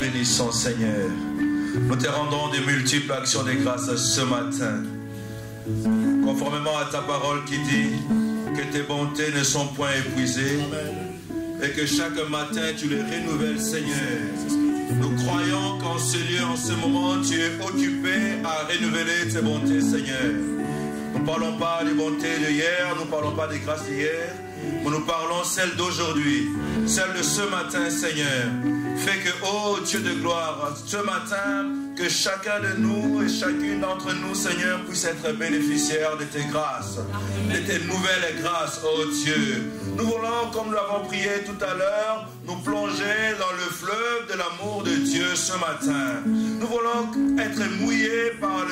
bénissons, Seigneur. Nous te rendons de multiples actions de grâce ce matin. Conformément à ta parole qui dit que tes bontés ne sont point épuisées et que chaque matin tu les renouvelles, Seigneur. Nous croyons qu'en ce lieu, en ce moment, tu es occupé à renouveler tes bontés, Seigneur. Nous ne parlons pas des bontés d'hier, nous ne parlons pas des grâces d'hier, mais nous parlons celles d'aujourd'hui, celles de ce matin, Seigneur. Fais que, ô Dieu de gloire, ce matin, que chacun de nous et chacune d'entre nous, Seigneur, puisse être bénéficiaire de tes grâces, de tes nouvelles grâces, ô Dieu. Nous voulons, comme nous l'avons prié tout à l'heure, nous plonger dans le fleuve de l'amour de Dieu ce matin. Nous voulons être mouillés par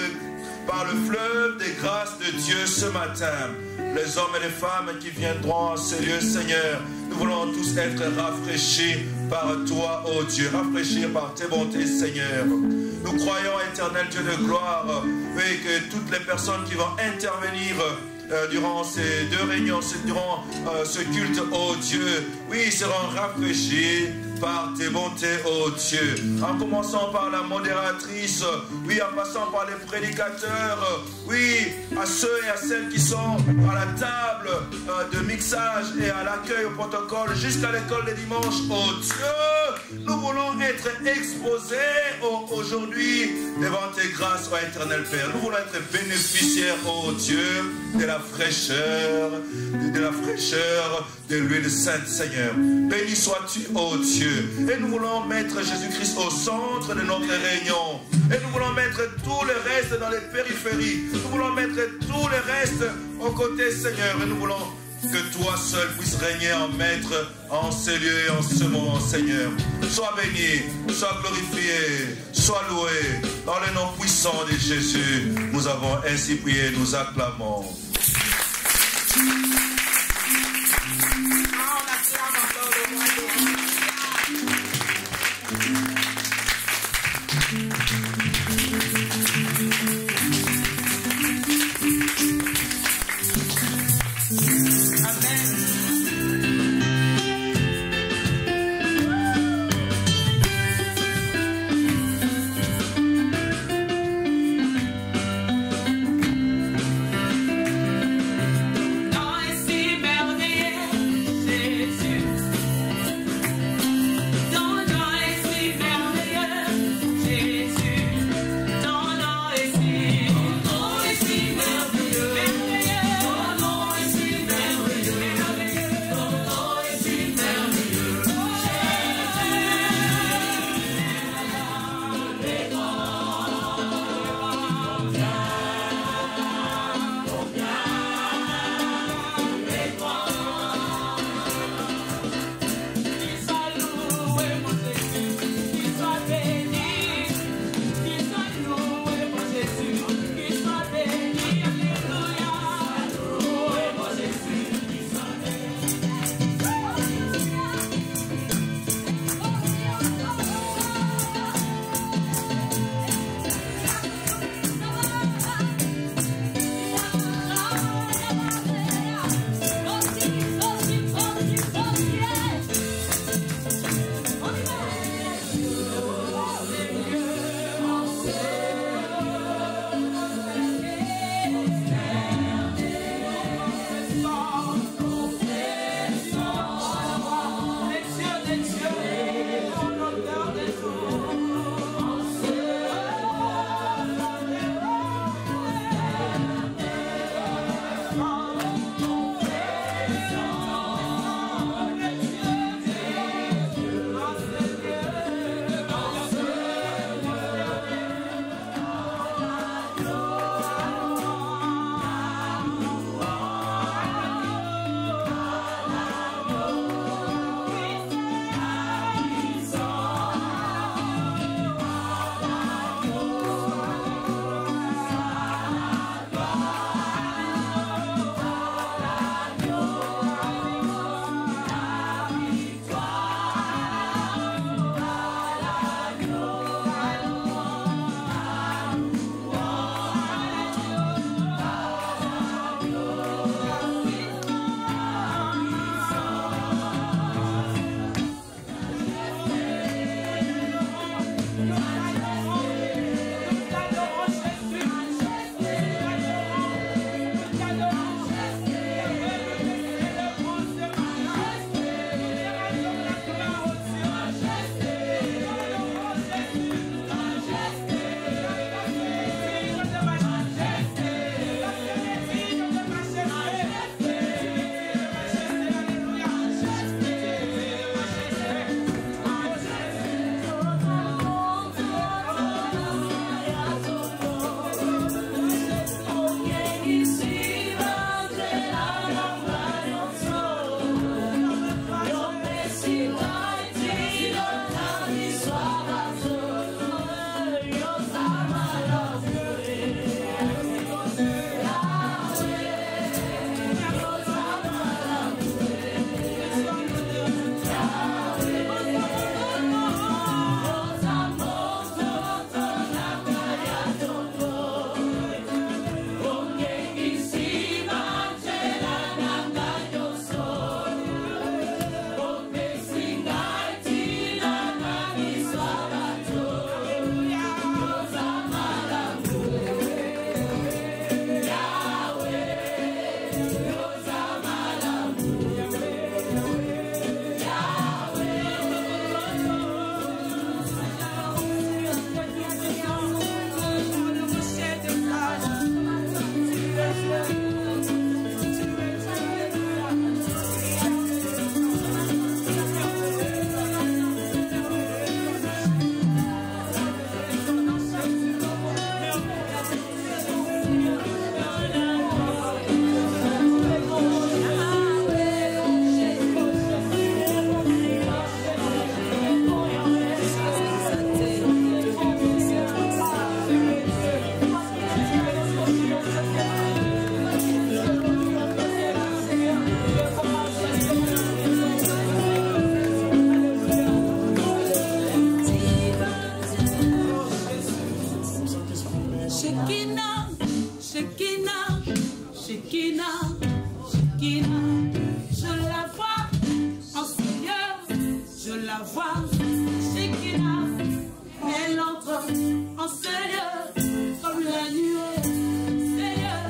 le fleuve des grâces de Dieu ce matin. Les hommes et les femmes qui viendront à ce lieu, Seigneur, nous voulons tous être rafraîchis par toi, ô Dieu, rafraîchis par tes bontés, Seigneur. Nous croyons, éternel Dieu de gloire, et que toutes les personnes qui vont intervenir durant ces deux réunions, durant ce culte, ô Dieu, oui, seront rafraîchis par tes bontés, ô Dieu. En commençant par la modératrice, oui, en passant par les prédicateurs, oui, à ceux et à celles qui sont à la table de mixage et à l'accueil au protocole jusqu'à l'école des dimanches, ô Dieu, nous voulons être exposés aujourd'hui devant tes grâces, ô éternel Père. Nous voulons être bénéficiaires, ô Dieu, de la fraîcheur de l'huile sainte, Seigneur. Béni sois-tu, ô Dieu. Et nous voulons mettre Jésus-Christ au centre de notre réunion. Et nous voulons mettre tout le reste dans les périphéries. Nous voulons mettre tout le reste aux côtés, Seigneur. Et nous voulons que toi seul puisses régner en maître en ce lieu et en ce moment, Seigneur. Sois béni, sois glorifié, sois loué. Dans le nom puissant de Jésus, nous avons ainsi prié, nous acclamons. voix, Shekinah, elle entre en ce lieu comme la nuée. Seigneur,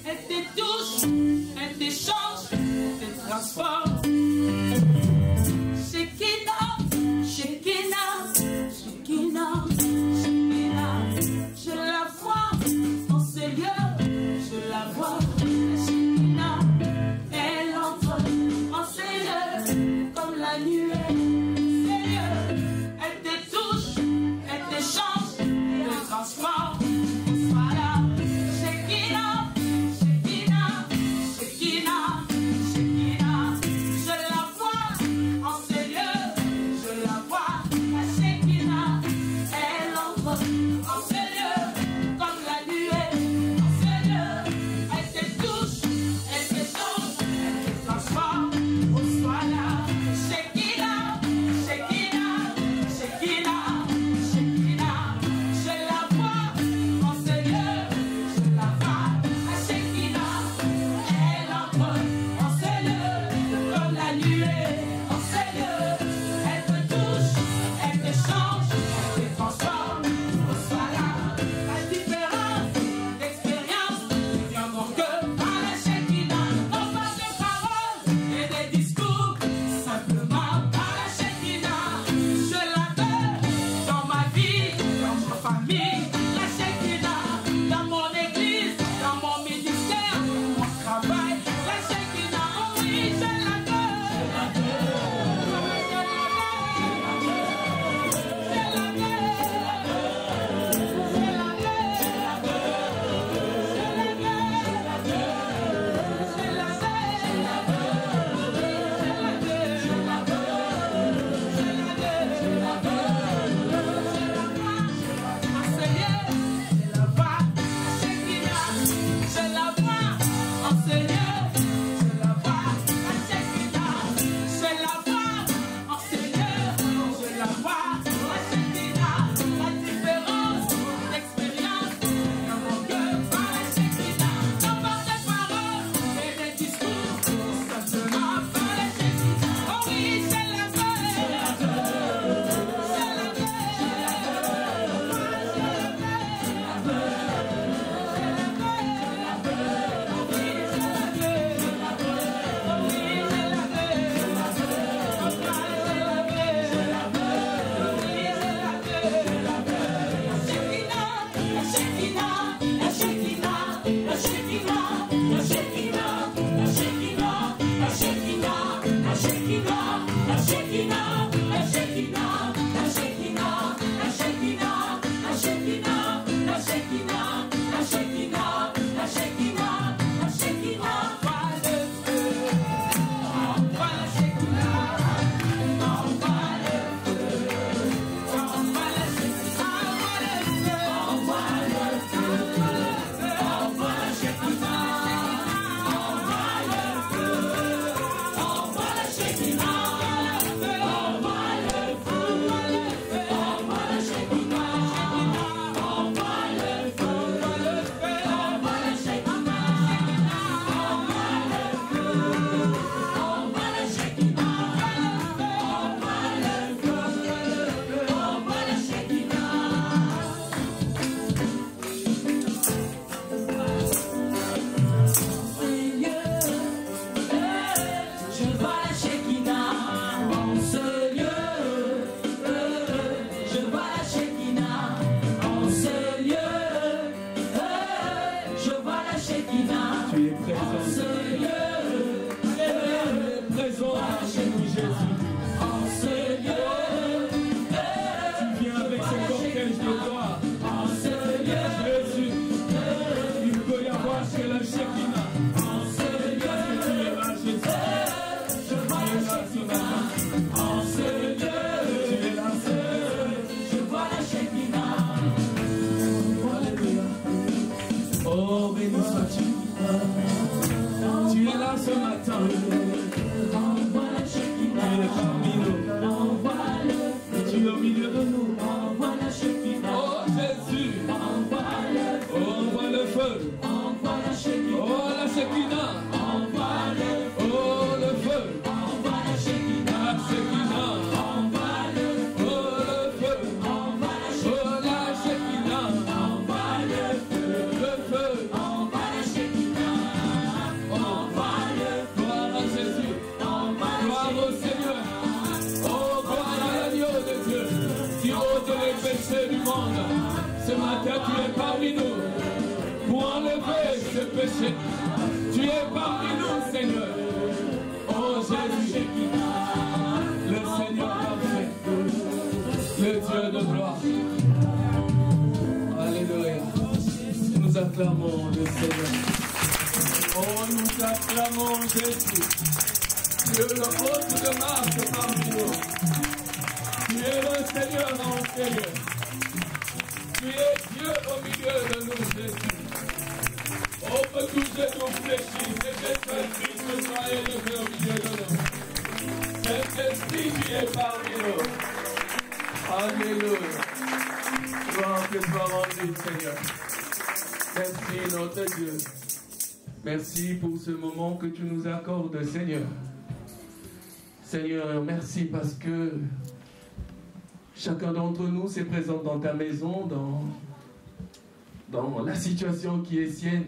elle te touche, elle t'échange, elle te transforme. Shekinah, Shekinah, Shekinah, Shekinah, je la vois en ce lieu, je la vois. Shekinah, elle entre en ce lieu comme la nuée. Seigneur, elle te touche, elle t'échange, elle te transforme. Voilà, Shekinah, Shekinah, Shekinah, Shekinah, je la vois en ce lieu, je la vois. La Shekinah, elle entre en ce lieu comme la nuée. En ce lieu, elle te touche, elle t'échange, elle te transforme. Voilà, Shekinah, Shekinah, Shekinah, Shekinah, je la vois en ce lieu, je la vois. La Shekinah, elle entre en ce lieu comme la nuée. En ce lieu, elle te touche, elle te change, elle te transforme. Voilà, la différence d'expérience vient donc que par la Shekinah. Non pas de paroles et des discours, simplement par la Shekinah. Je la veux dans ma vie, dans ma famille. La Shekinah, dans mon église, dans mon ministère, dans mon travail. La Shekinah, oh oui, je la matin, tu es parmi nous pour enlever ce péché. Tu es parmi nous, Seigneur. Oh Jésus, le Seigneur parfait, le Dieu de gloire. Alléluia. Nous acclamons le Seigneur. Oh, nous acclamons Jésus. Tu es le hôte de marque parmi nous. Tu es le Seigneur en Seigneur. Tu es Dieu au milieu de nous, Jésus. Oh, que toucher nos fléchis, cet esprit soit élevé au milieu de nous. Cet esprit qui est parmi nous. Alléluia. Gloire que soit rendue, Seigneur. Merci, notre Dieu. Merci pour ce moment que tu nous accordes, Seigneur. Seigneur, merci parce que chacun d'entre nous se présente dans ta maison, dans la situation qui est sienne.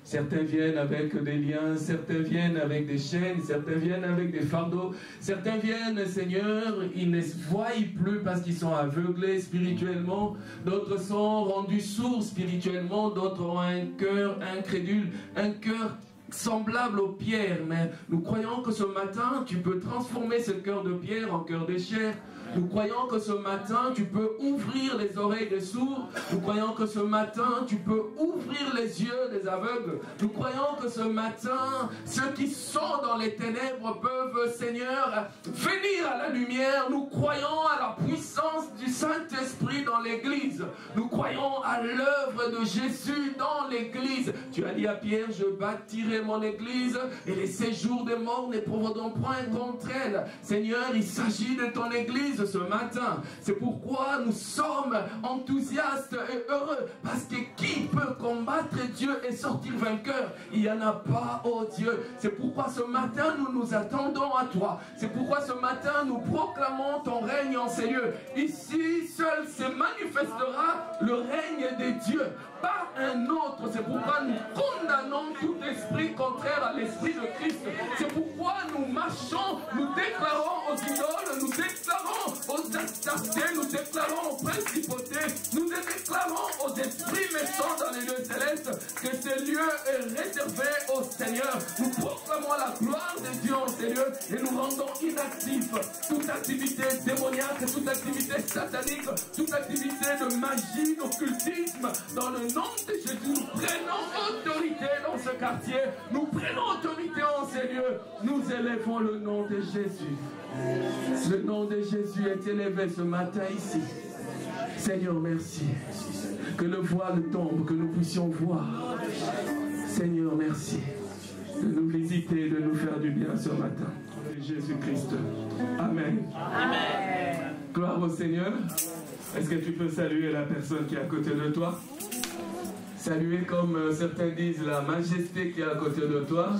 Certains viennent avec des liens, certains viennent avec des chaînes, certains viennent avec des fardeaux, certains viennent, Seigneur, ils ne voient plus parce qu'ils sont aveuglés spirituellement, d'autres sont rendus sourds spirituellement, d'autres ont un cœur incrédule, un cœur semblable aux pierres, mais nous croyons que ce matin, tu peux transformer ce cœur de pierre en cœur de chair. Nous croyons que ce matin, tu peux ouvrir les oreilles des sourds. Nous croyons que ce matin, tu peux ouvrir les yeux des aveugles. Nous croyons que ce matin, ceux qui sont dans les ténèbres peuvent, Seigneur, venir à la lumière. Nous croyons à la puissance du Saint-Esprit dans l'Église. Nous croyons à l'œuvre de Jésus dans l'Église. Tu as dit à Pierre, je bâtirai mon Église et les séjours des morts n'éprouveront point contre elle. Seigneur, il s'agit de ton Église ce matin. C'est pourquoi nous sommes enthousiastes et heureux, parce que qui peut combattre Dieu et sortir vainqueur? Il n'y en a pas, oh Dieu. C'est pourquoi ce matin nous nous attendons à toi. C'est pourquoi ce matin nous proclamons ton règne en ces lieux. Ici seul se manifestera le règne des dieux, pas un autre. C'est pourquoi nous condamnons tout esprit contraire à l'esprit de Christ. C'est pourquoi nous marchons, nous déclarons aux idoles, nous déclarons aux astartés, nous déclarons aux principautés, nous déclarons aux esprits méchants dans les lieux célestes que ce lieu est réservé au Seigneur. Nous proclamons la gloire de Dieu en ces lieux et nous rendons inactifs toute activité démoniaque, toute activité satanique, toute activité de magie, d'occultisme. Dans le nom de Jésus, nous prenons autorité dans ce quartier, nous prenons autorité en ces lieux, nous élevons le nom de Jésus. Le nom de Jésus est élevé ce matin ici. Seigneur, merci. Que le voile tombe, que nous puissions voir. Seigneur, merci de nous visiter, de nous faire du bien ce matin. Jésus-Christ. Amen. Amen. Gloire au Seigneur. Est-ce que tu peux saluer la personne qui est à côté de toi? Saluer, comme certains disent, la majesté qui est à côté de toi.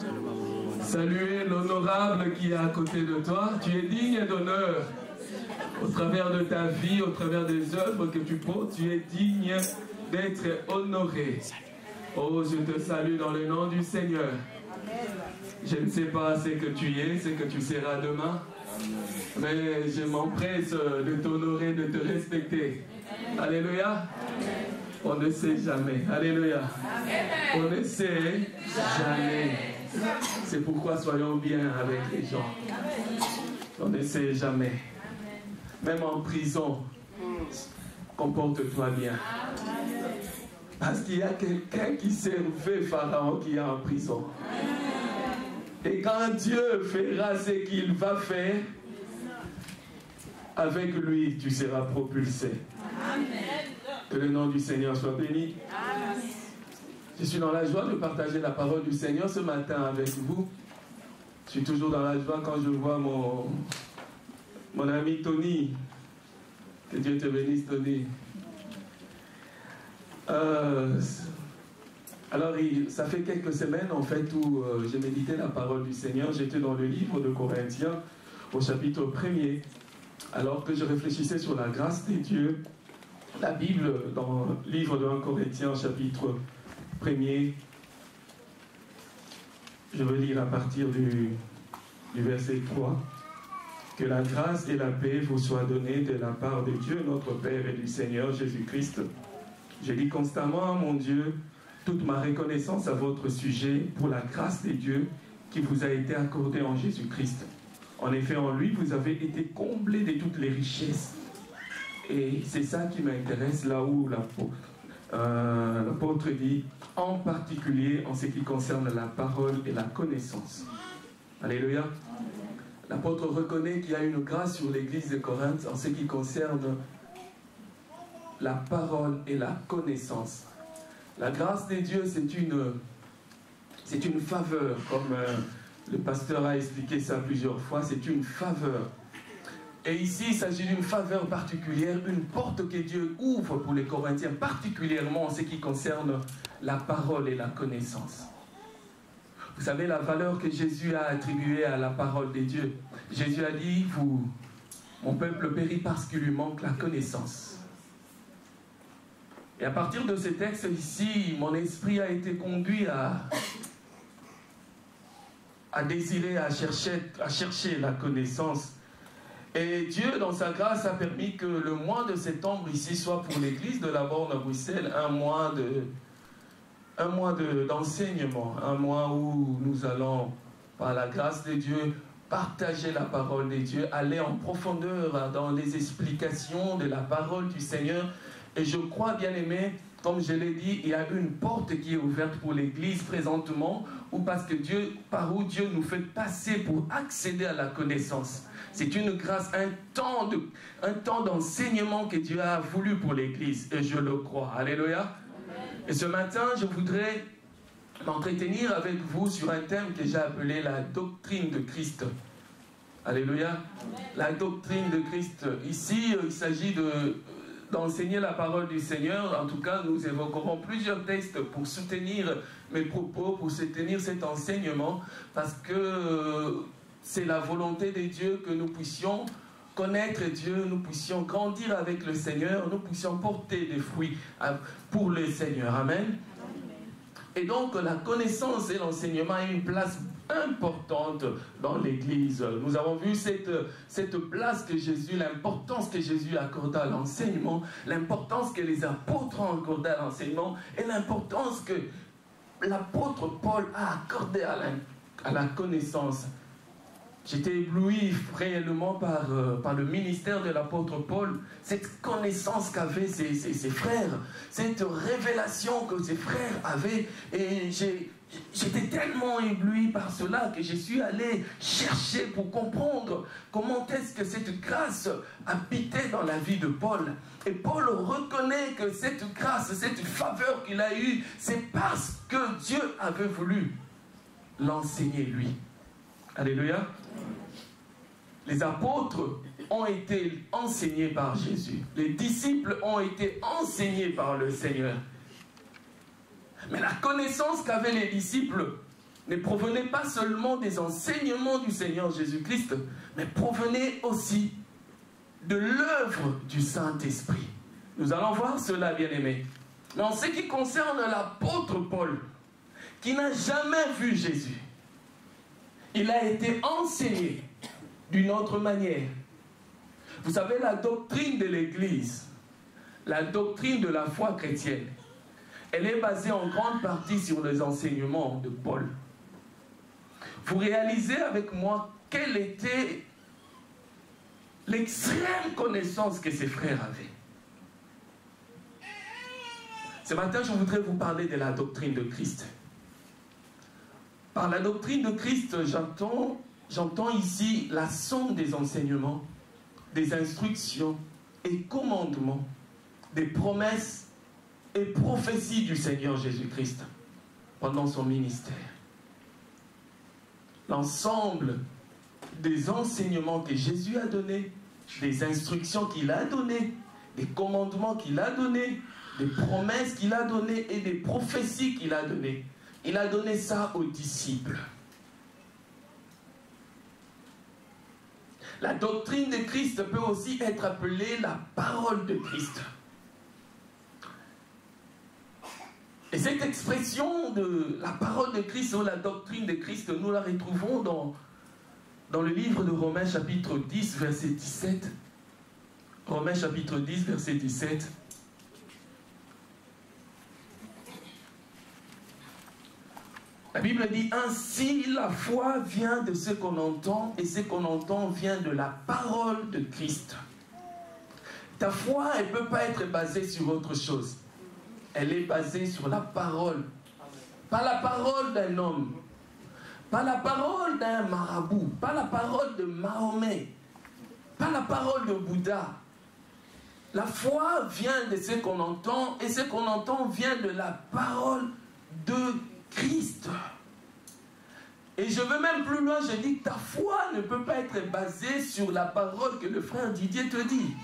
Saluer l'honorable qui est à côté de toi. Tu es digne d'honneur. Au travers de ta vie, au travers des œuvres que tu portes, tu es digne d'être honoré. Oh, je te salue dans le nom du Seigneur. Je ne sais pas ce que tu es, ce que tu seras demain, mais je m'empresse de t'honorer, de te respecter. Alléluia. On ne sait jamais. Alléluia. On ne sait jamais. C'est pourquoi soyons bien avec les gens. On ne sait jamais. Même en prison, comporte-toi bien. Parce qu'il y a quelqu'un qui servait Pharaon qui est en prison. Et quand Dieu fera ce qu'il va faire, avec lui, tu seras propulsé. Amen. Que le nom du Seigneur soit béni. Amen. Je suis dans la joie de partager la parole du Seigneur ce matin avec vous. Je suis toujours dans la joie quand je vois mon ami Tony. Que Dieu te bénisse, Tony. Alors, ça fait quelques semaines, en fait, où j'ai médité la parole du Seigneur. J'étais dans le livre de Corinthiens, au chapitre 1er, alors que je réfléchissais sur la grâce des dieux. La Bible, dans le livre de 1 Corinthiens, chapitre 1er, je veux lire à partir du verset 3. Que la grâce et la paix vous soient données de la part de Dieu, notre Père, et du Seigneur Jésus-Christ. Je dis constamment, mon Dieu, toute ma reconnaissance à votre sujet pour la grâce de Dieu qui vous a été accordée en Jésus-Christ. En effet, en lui, vous avez été comblés de toutes les richesses. Et c'est ça qui m'intéresse, là où l'apôtre dit, en particulier en ce qui concerne la parole et la connaissance. Alléluia. L'apôtre reconnaît qu'il y a une grâce sur l'église de Corinthe en ce qui concerne la parole et la connaissance. La grâce de Dieu, c'est une faveur, comme le pasteur a expliqué ça plusieurs fois, c'est une faveur. Et ici, il s'agit d'une faveur particulière, une porte que Dieu ouvre pour les Corinthiens, particulièrement en ce qui concerne la parole et la connaissance. Vous savez la valeur que Jésus a attribuée à la parole de Dieu. Jésus a dit, mon peuple périt parce qu'il lui manque la connaissance. Et à partir de ce texte ici, mon esprit a été conduit à désirer, à chercher la connaissance. Et Dieu, dans sa grâce, a permis que le mois de septembre ici soit pour l'église de la Borne à Bruxelles un mois d'enseignement, un mois où nous allons, par la grâce de Dieu, partager la parole de Dieu, aller en profondeur dans les explications de la parole du Seigneur. Et je crois, bien aimé, comme je l'ai dit, il y a une porte qui est ouverte pour l'église présentement, ou parce que par où Dieu nous fait passer pour accéder à la connaissance. C'est une grâce, un temps d'enseignement que Dieu a voulu pour l'église, et je le crois. Alléluia. Et ce matin, je voudrais m'entretenir avec vous sur un thème que j'ai appelé la doctrine de Christ. Alléluia. La doctrine de Christ. Ici, il s'agit d'enseigner la parole du Seigneur. En tout cas, nous évoquerons plusieurs textes pour soutenir mes propos, pour soutenir cet enseignement, parce que c'est la volonté de Dieu que nous puissions connaître Dieu, nous puissions grandir avec le Seigneur, nous puissions porter des fruits pour le Seigneur. Amen. Et donc, la connaissance et l'enseignement ont une place importante dans l'Église. Nous avons vu cette place que Jésus, l'importance que Jésus accorda à l'enseignement, l'importance que les apôtres ont accordée à l'enseignement et l'importance que l'apôtre Paul a accordée à la connaissance. J'étais ébloui réellement par le ministère de l'apôtre Paul, cette connaissance qu'avaient ses frères, cette révélation que ses frères avaient. Et j'étais tellement ébloui par cela que je suis allé chercher pour comprendre comment est-ce que cette grâce habitait dans la vie de Paul. Et Paul reconnaît que cette grâce, cette faveur qu'il a eue, c'est parce que Dieu avait voulu l'enseigner lui. Alléluia. Les apôtres ont été enseignés par Jésus. Les disciples ont été enseignés par le Seigneur. Mais la connaissance qu'avaient les disciples ne provenait pas seulement des enseignements du Seigneur Jésus-Christ, mais provenait aussi de l'œuvre du Saint-Esprit. Nous allons voir cela, bien-aimés. Mais en ce qui concerne l'apôtre Paul, qui n'a jamais vu Jésus, il a été enseigné d'une autre manière. Vous savez, la doctrine de l'Église, la doctrine de la foi chrétienne, elle est basée en grande partie sur les enseignements de Paul. Vous réalisez avec moi quelle était l'extrême connaissance que ses frères avaient. Ce matin, je voudrais vous parler de la doctrine de Christ. Par la doctrine de Christ, j'entends ici la somme des enseignements, des instructions et commandements, des promesses et prophéties du Seigneur Jésus-Christ pendant son ministère. L'ensemble des enseignements que Jésus a donnés, des instructions qu'il a données, des commandements qu'il a donnés, des promesses qu'il a données et des prophéties qu'il a données. Il a donné ça aux disciples. La doctrine de Christ peut aussi être appelée la parole de Christ. Et cette expression de la parole de Christ ou la doctrine de Christ, nous la retrouvons dans le livre de Romains chapitre 10, verset 17. Romains chapitre 10, verset 17. La Bible dit ainsi, la foi vient de ce qu'on entend, et ce qu'on entend vient de la parole de Christ. Ta foi, elle ne peut pas être basée sur autre chose. Elle est basée sur la parole. Pas la parole d'un homme, pas la parole d'un marabout, pas la parole de Mahomet, pas la parole de Bouddha. La foi vient de ce qu'on entend, et ce qu'on entend vient de la parole de Christ. Et je veux même plus loin, je dis que ta foi ne peut pas être basée sur la parole que le frère Didier te dit.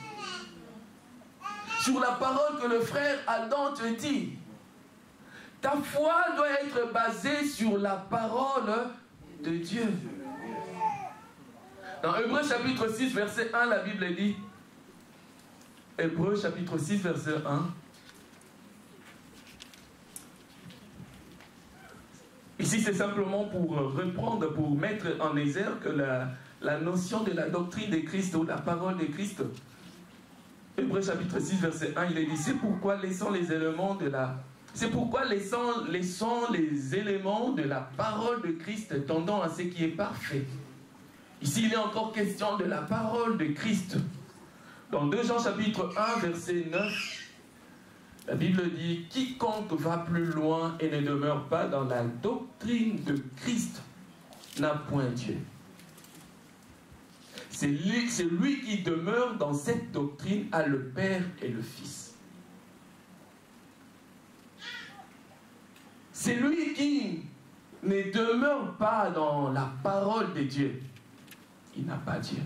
Sur la parole que le frère Adam te dit. Ta foi doit être basée sur la parole de Dieu. Dans Hébreux chapitre 6, verset 1, la Bible dit, Hébreux chapitre 6, verset 1, ici c'est simplement pour reprendre, pour mettre en exergue la notion de la doctrine de Christ ou la parole de Christ. Hébreux chapitre 6, verset 1, il est dit, c'est pourquoi laissons les éléments de la... C'est pourquoi laissons les éléments de la parole de Christ tendant à ce qui est parfait. Ici, il est encore question de la parole de Christ. Dans 2 Jean chapitre 1, verset 9, la Bible dit « Quiconque va plus loin et ne demeure pas dans la doctrine de Christ n'a point Dieu. » C'est lui qui demeure dans cette doctrine a le Père et le Fils. C'est lui qui ne demeure pas dans la parole de Dieu. Il n'a pas Dieu.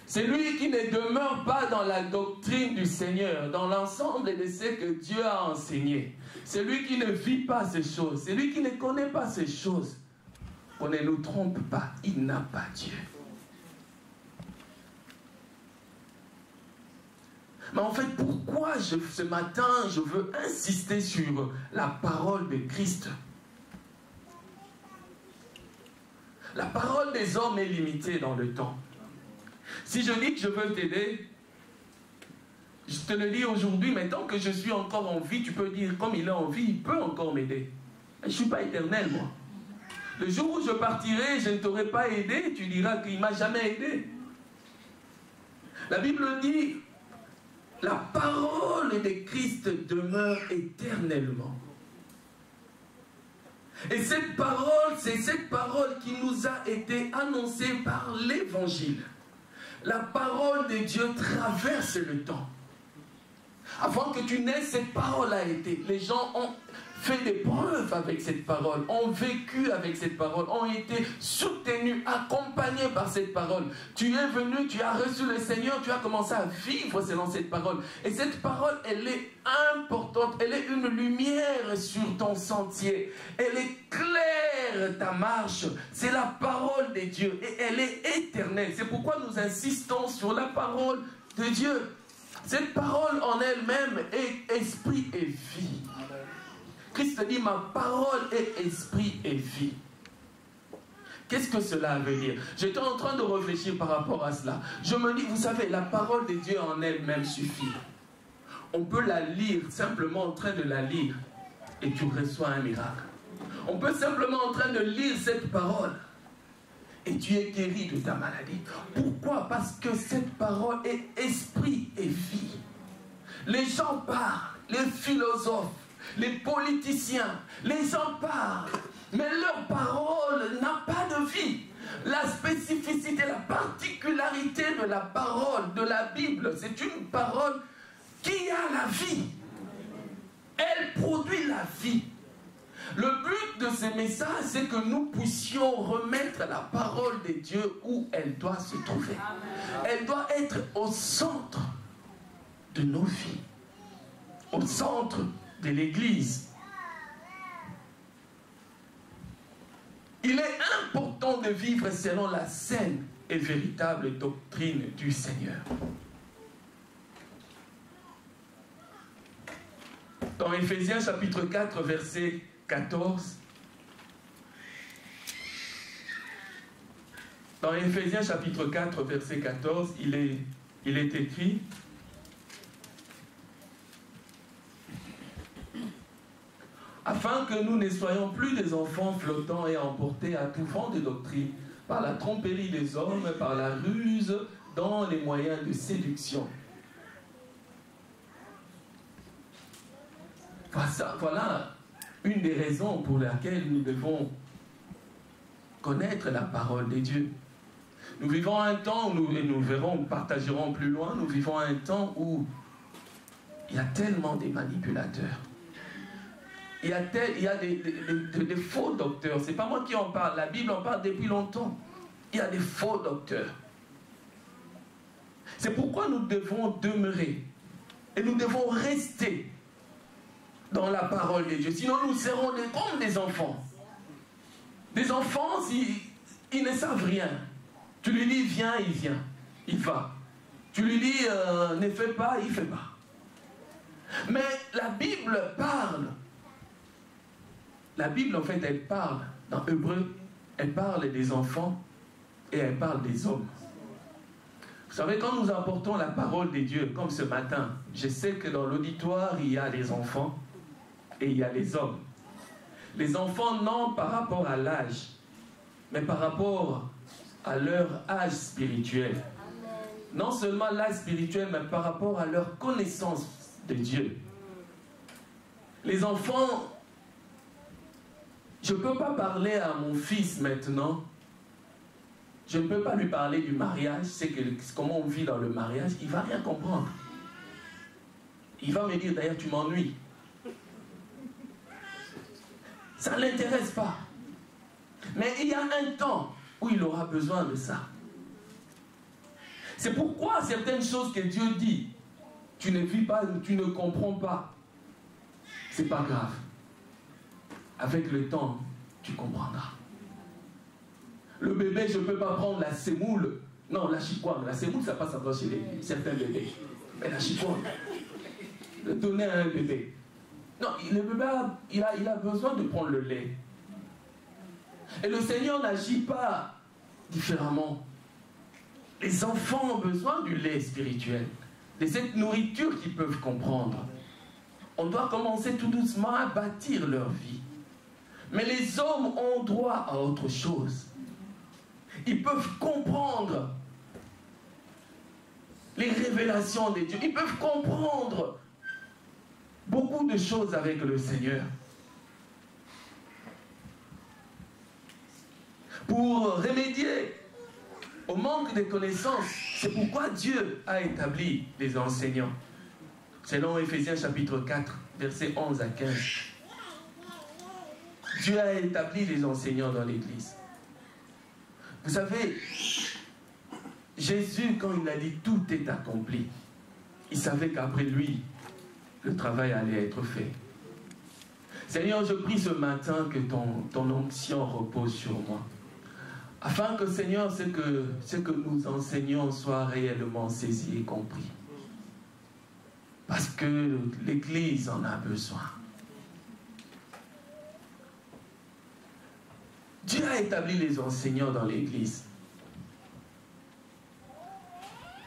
C'est lui qui ne demeure pas dans la doctrine du Seigneur, dans l'ensemble de ce que Dieu a enseigné. C'est lui qui ne vit pas ces choses. C'est lui qui ne connaît pas ces choses. On ne nous trompe pas, il n'a pas Dieu. Mais en fait, pourquoi ce matin, je veux insister sur la parole de Christ? La parole des hommes est limitée dans le temps. Si je dis que je veux t'aider, je te le dis aujourd'hui, mais tant que je suis encore en vie, tu peux dire, comme il est en vie, il peut encore m'aider. Je ne suis pas éternel, moi. Le jour où je partirai, je ne t'aurai pas aidé, tu diras qu'il ne m'a jamais aidé. La Bible dit, la parole de Christ demeure éternellement. Et cette parole, c'est cette parole qui nous a été annoncée par l'Évangile. La parole de Dieu traverse le temps. Avant que tu naisses, cette parole a été. Les gens ont fait des preuves avec cette parole, ont vécu avec cette parole, ont été soutenus, accompagnés par cette parole. Tu es venu, tu as reçu le Seigneur, tu as commencé à vivre selon cette parole. Et cette parole, elle est importante, elle est une lumière sur ton sentier. Elle éclaire ta marche. C'est la parole de Dieu et elle est éternelle. C'est pourquoi nous insistons sur la parole de Dieu. Cette parole en elle-même est esprit et vie. Christ dit, ma parole est esprit et vie. Qu'est-ce que cela veut dire? J'étais en train de réfléchir par rapport à cela. Je me dis, vous savez, la parole de Dieu en elle-même suffit. On peut la lire, simplement en train de la lire, et tu reçois un miracle. On peut simplement en train de lire cette parole, et tu es guéri de ta maladie. Pourquoi? Parce que cette parole est esprit et vie. Les gens parlent, les philosophes, les politiciens, les gens parlent, mais leur parole n'a pas de vie. La spécificité, la particularité de la parole de la Bible, c'est une parole qui a la vie. Elle produit la vie. Le but de ce message, c'est que nous puissions remettre la parole de Dieu où elle doit se trouver. Elle doit être au centre de nos vies, au centre de l'Église. Il est important de vivre selon la saine et véritable doctrine du Seigneur. Dans Éphésiens chapitre 4, verset 14, dans Éphésiens chapitre 4, verset 14, il est écrit: afin que nous ne soyons plus des enfants flottants et emportés à tout vent de doctrine, par la tromperie des hommes, par la ruse, dans les moyens de séduction. Voilà une des raisons pour lesquelles nous devons connaître la parole de Dieu. Nous vivons un temps, et nous verrons, partagerons plus loin, nous vivons un temps où il y a tellement de manipulateurs. Il y a des faux docteurs. Ce n'est pas moi qui en parle. La Bible en parle depuis longtemps. Il y a des faux docteurs. C'est pourquoi nous devons demeurer. Et nous devons rester dans la parole de Dieu. Sinon, nous serons comme des enfants. Des enfants, ils ne savent rien. Tu lui dis, viens, il vient. Il va. Tu lui dis, ne fais pas, il ne fait pas. Mais la Bible parle. La Bible, en fait, elle parle, dans Hébreu, elle parle des enfants et elle parle des hommes. Vous savez, quand nous apportons la parole de Dieu, comme ce matin, je sais que dans l'auditoire, il y a les enfants et il y a les hommes. Les enfants, non par rapport à l'âge, mais par rapport à leur âge spirituel. Non seulement l'âge spirituel, mais par rapport à leur connaissance de Dieu. Les enfants, je ne peux pas parler à mon fils maintenant. Je ne peux pas lui parler du mariage, c'est comment on vit dans le mariage. Il ne va rien comprendre. Il va me dire, d'ailleurs, tu m'ennuies. Ça ne l'intéresse pas. Mais il y a un temps où il aura besoin de ça. C'est pourquoi certaines choses que Dieu dit, tu ne vis pas, tu ne comprends pas. C'est pas grave. Avec le temps, tu comprendras. Le bébé, je ne peux pas prendre la sémoule. Non, la chikwang. La sémoule, ça passe encore chez certains bébés. Mais la chikwang, de donner à un bébé. Non, le bébé, il a besoin de prendre le lait. Et le Seigneur n'agit pas différemment. Les enfants ont besoin du lait spirituel, de cette nourriture qu'ils peuvent comprendre. On doit commencer tout doucement à bâtir leur vie. Mais les hommes ont droit à autre chose. Ils peuvent comprendre les révélations de Dieu. Ils peuvent comprendre beaucoup de choses avec le Seigneur. Pour remédier au manque de connaissances, c'est pourquoi Dieu a établi les enseignants. Selon Éphésiens chapitre 4, versets 11 à 15. Dieu a établi les enseignants dans l'Église. Vous savez, Jésus, quand il a dit tout est accompli, il savait qu'après lui, le travail allait être fait. Seigneur, je prie ce matin que ton onction repose sur moi. Afin que, Seigneur, ce que nous enseignons soit réellement saisi et compris. Parce que l'Église en a besoin. Dieu a établi les enseignants dans l'Église.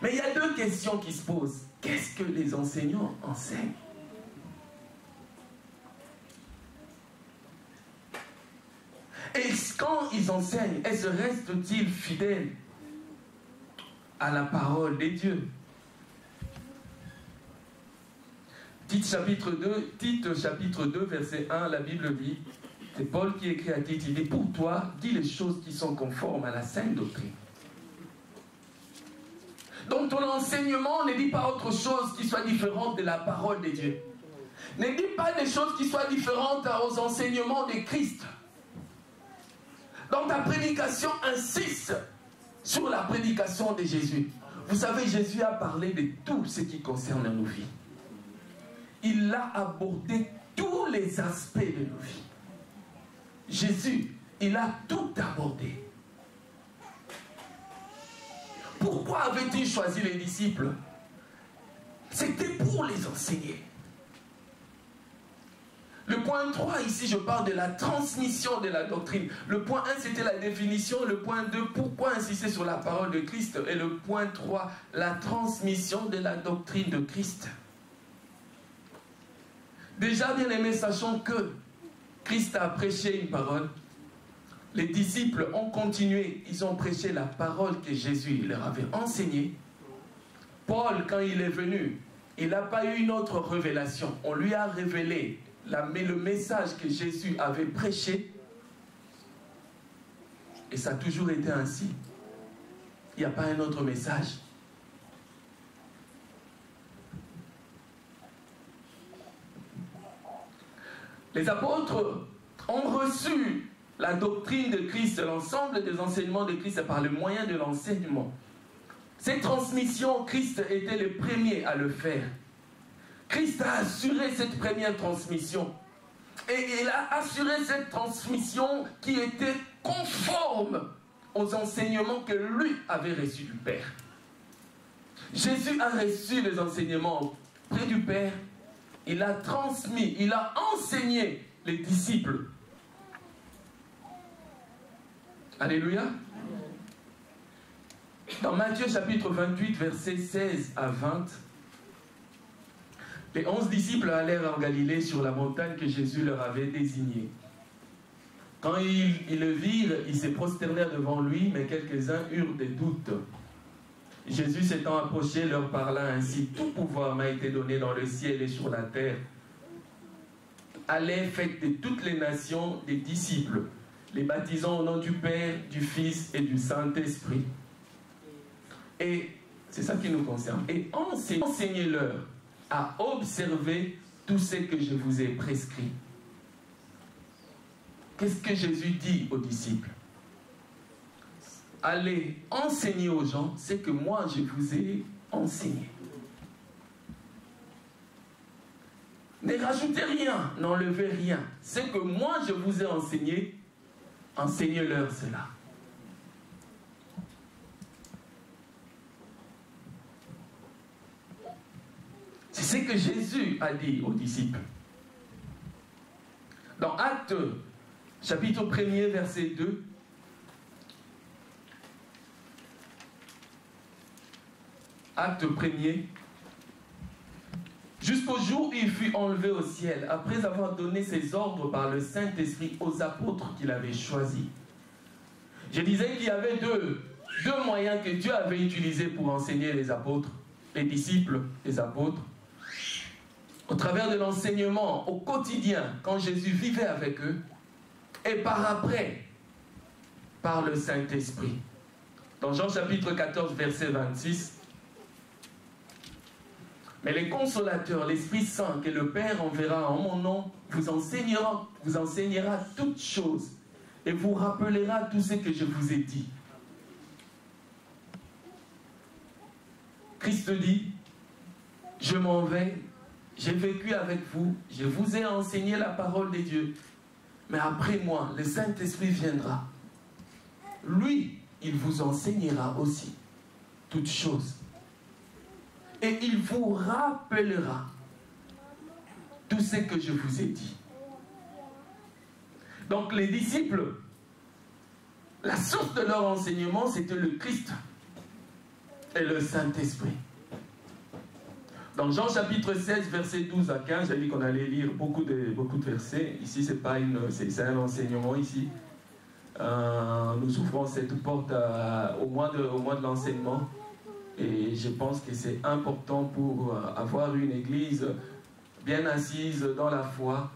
Mais il y a deux questions qui se posent. Qu'est-ce que les enseignants enseignent? Et quand ils enseignent, restent-ils fidèles à la parole de Dieu? Tite chapitre 2, verset 1, la Bible dit, c'est Paul qui écrit à Tite, il dit, pour toi, dis les choses qui sont conformes à la sainte doctrine. Donc ton enseignement ne dit pas autre chose qui soit différente de la parole de Dieu. Ne dis pas des choses qui soient différentes aux enseignements de Christ. Donc ta prédication insiste sur la prédication de Jésus. Vous savez, Jésus a parlé de tout ce qui concerne nos vies. Il a abordé tous les aspects de nos vies. Jésus, il a tout abordé. Pourquoi avait-il choisi les disciples? C'était pour les enseigner. Le point 3, ici, je parle de la transmission de la doctrine. Le point 1, c'était la définition. Le point 2, pourquoi insister sur la parole de Christ? Et le point 3, la transmission de la doctrine de Christ. Déjà, bien aimés, sachons que Christ a prêché une parole. Les disciples ont continué, ils ont prêché la parole que Jésus leur avait enseignée. Paul, quand il est venu, il n'a pas eu une autre révélation. On lui a révélé le message que Jésus avait prêché. Et ça a toujours été ainsi. Il n'y a pas un autre message. Les apôtres ont reçu la doctrine de Christ, l'ensemble des enseignements de Christ par le moyen de l'enseignement. Cette transmission, Christ était le premier à le faire. Christ a assuré cette première transmission. Et il a assuré cette transmission qui était conforme aux enseignements que lui avait reçus du Père. Jésus a reçu les enseignements près du Père. Il a transmis, il a enseigné les disciples. Alléluia. Dans Matthieu chapitre 28, versets 16 à 20, les 11 disciples allèrent en Galilée sur la montagne que Jésus leur avait désignée. Quand ils le virent, ils se prosternèrent devant lui, mais quelques-uns eurent des doutes. Jésus s'étant approché, leur parla ainsi: tout pouvoir m'a été donné dans le ciel et sur la terre. Allez, faites de toutes les nations des disciples, les baptisant au nom du Père, du Fils et du Saint-Esprit. Et c'est ça qui nous concerne. Et enseignez-leur à observer tout ce que je vous ai prescrit. Qu'est-ce que Jésus dit aux disciples? Allez enseigner aux gens ce que moi je vous ai enseigné. Ne rajoutez rien, n'enlevez rien. Ce que moi je vous ai enseigné, enseignez-leur cela. C'est ce que Jésus a dit aux disciples. Dans Actes, chapitre 1er, verset 2, Acte 1er, jusqu'au jour où il fut enlevé au ciel, après avoir donné ses ordres par le Saint-Esprit aux apôtres qu'il avait choisis. Je disais qu'il y avait deux moyens que Dieu avait utilisés pour enseigner les apôtres, les disciples, les apôtres. Au travers de l'enseignement au quotidien, quand Jésus vivait avec eux, et par après, par le Saint-Esprit. Dans Jean chapitre 14, verset 26, mais les consolateurs, l'Esprit Saint que le Père enverra en mon nom, vous enseignera toutes choses et vous rappellera tout ce que je vous ai dit. Christ dit, je m'en vais, j'ai vécu avec vous, je vous ai enseigné la parole de Dieu, mais après moi, le Saint-Esprit viendra. Lui, il vous enseignera aussi toutes choses. Et il vous rappellera tout ce que je vous ai dit. Donc les disciples, la source de leur enseignement, c'était le Christ et le Saint-Esprit. Dans Jean chapitre 16, versets 12 à 15, j'ai dit qu'on allait lire beaucoup de versets. Ici, c'est un enseignement ici. Nous ouvrons cette porte au mois de l'enseignement. Et je pense que c'est important pour avoir une église bien assise dans la foi,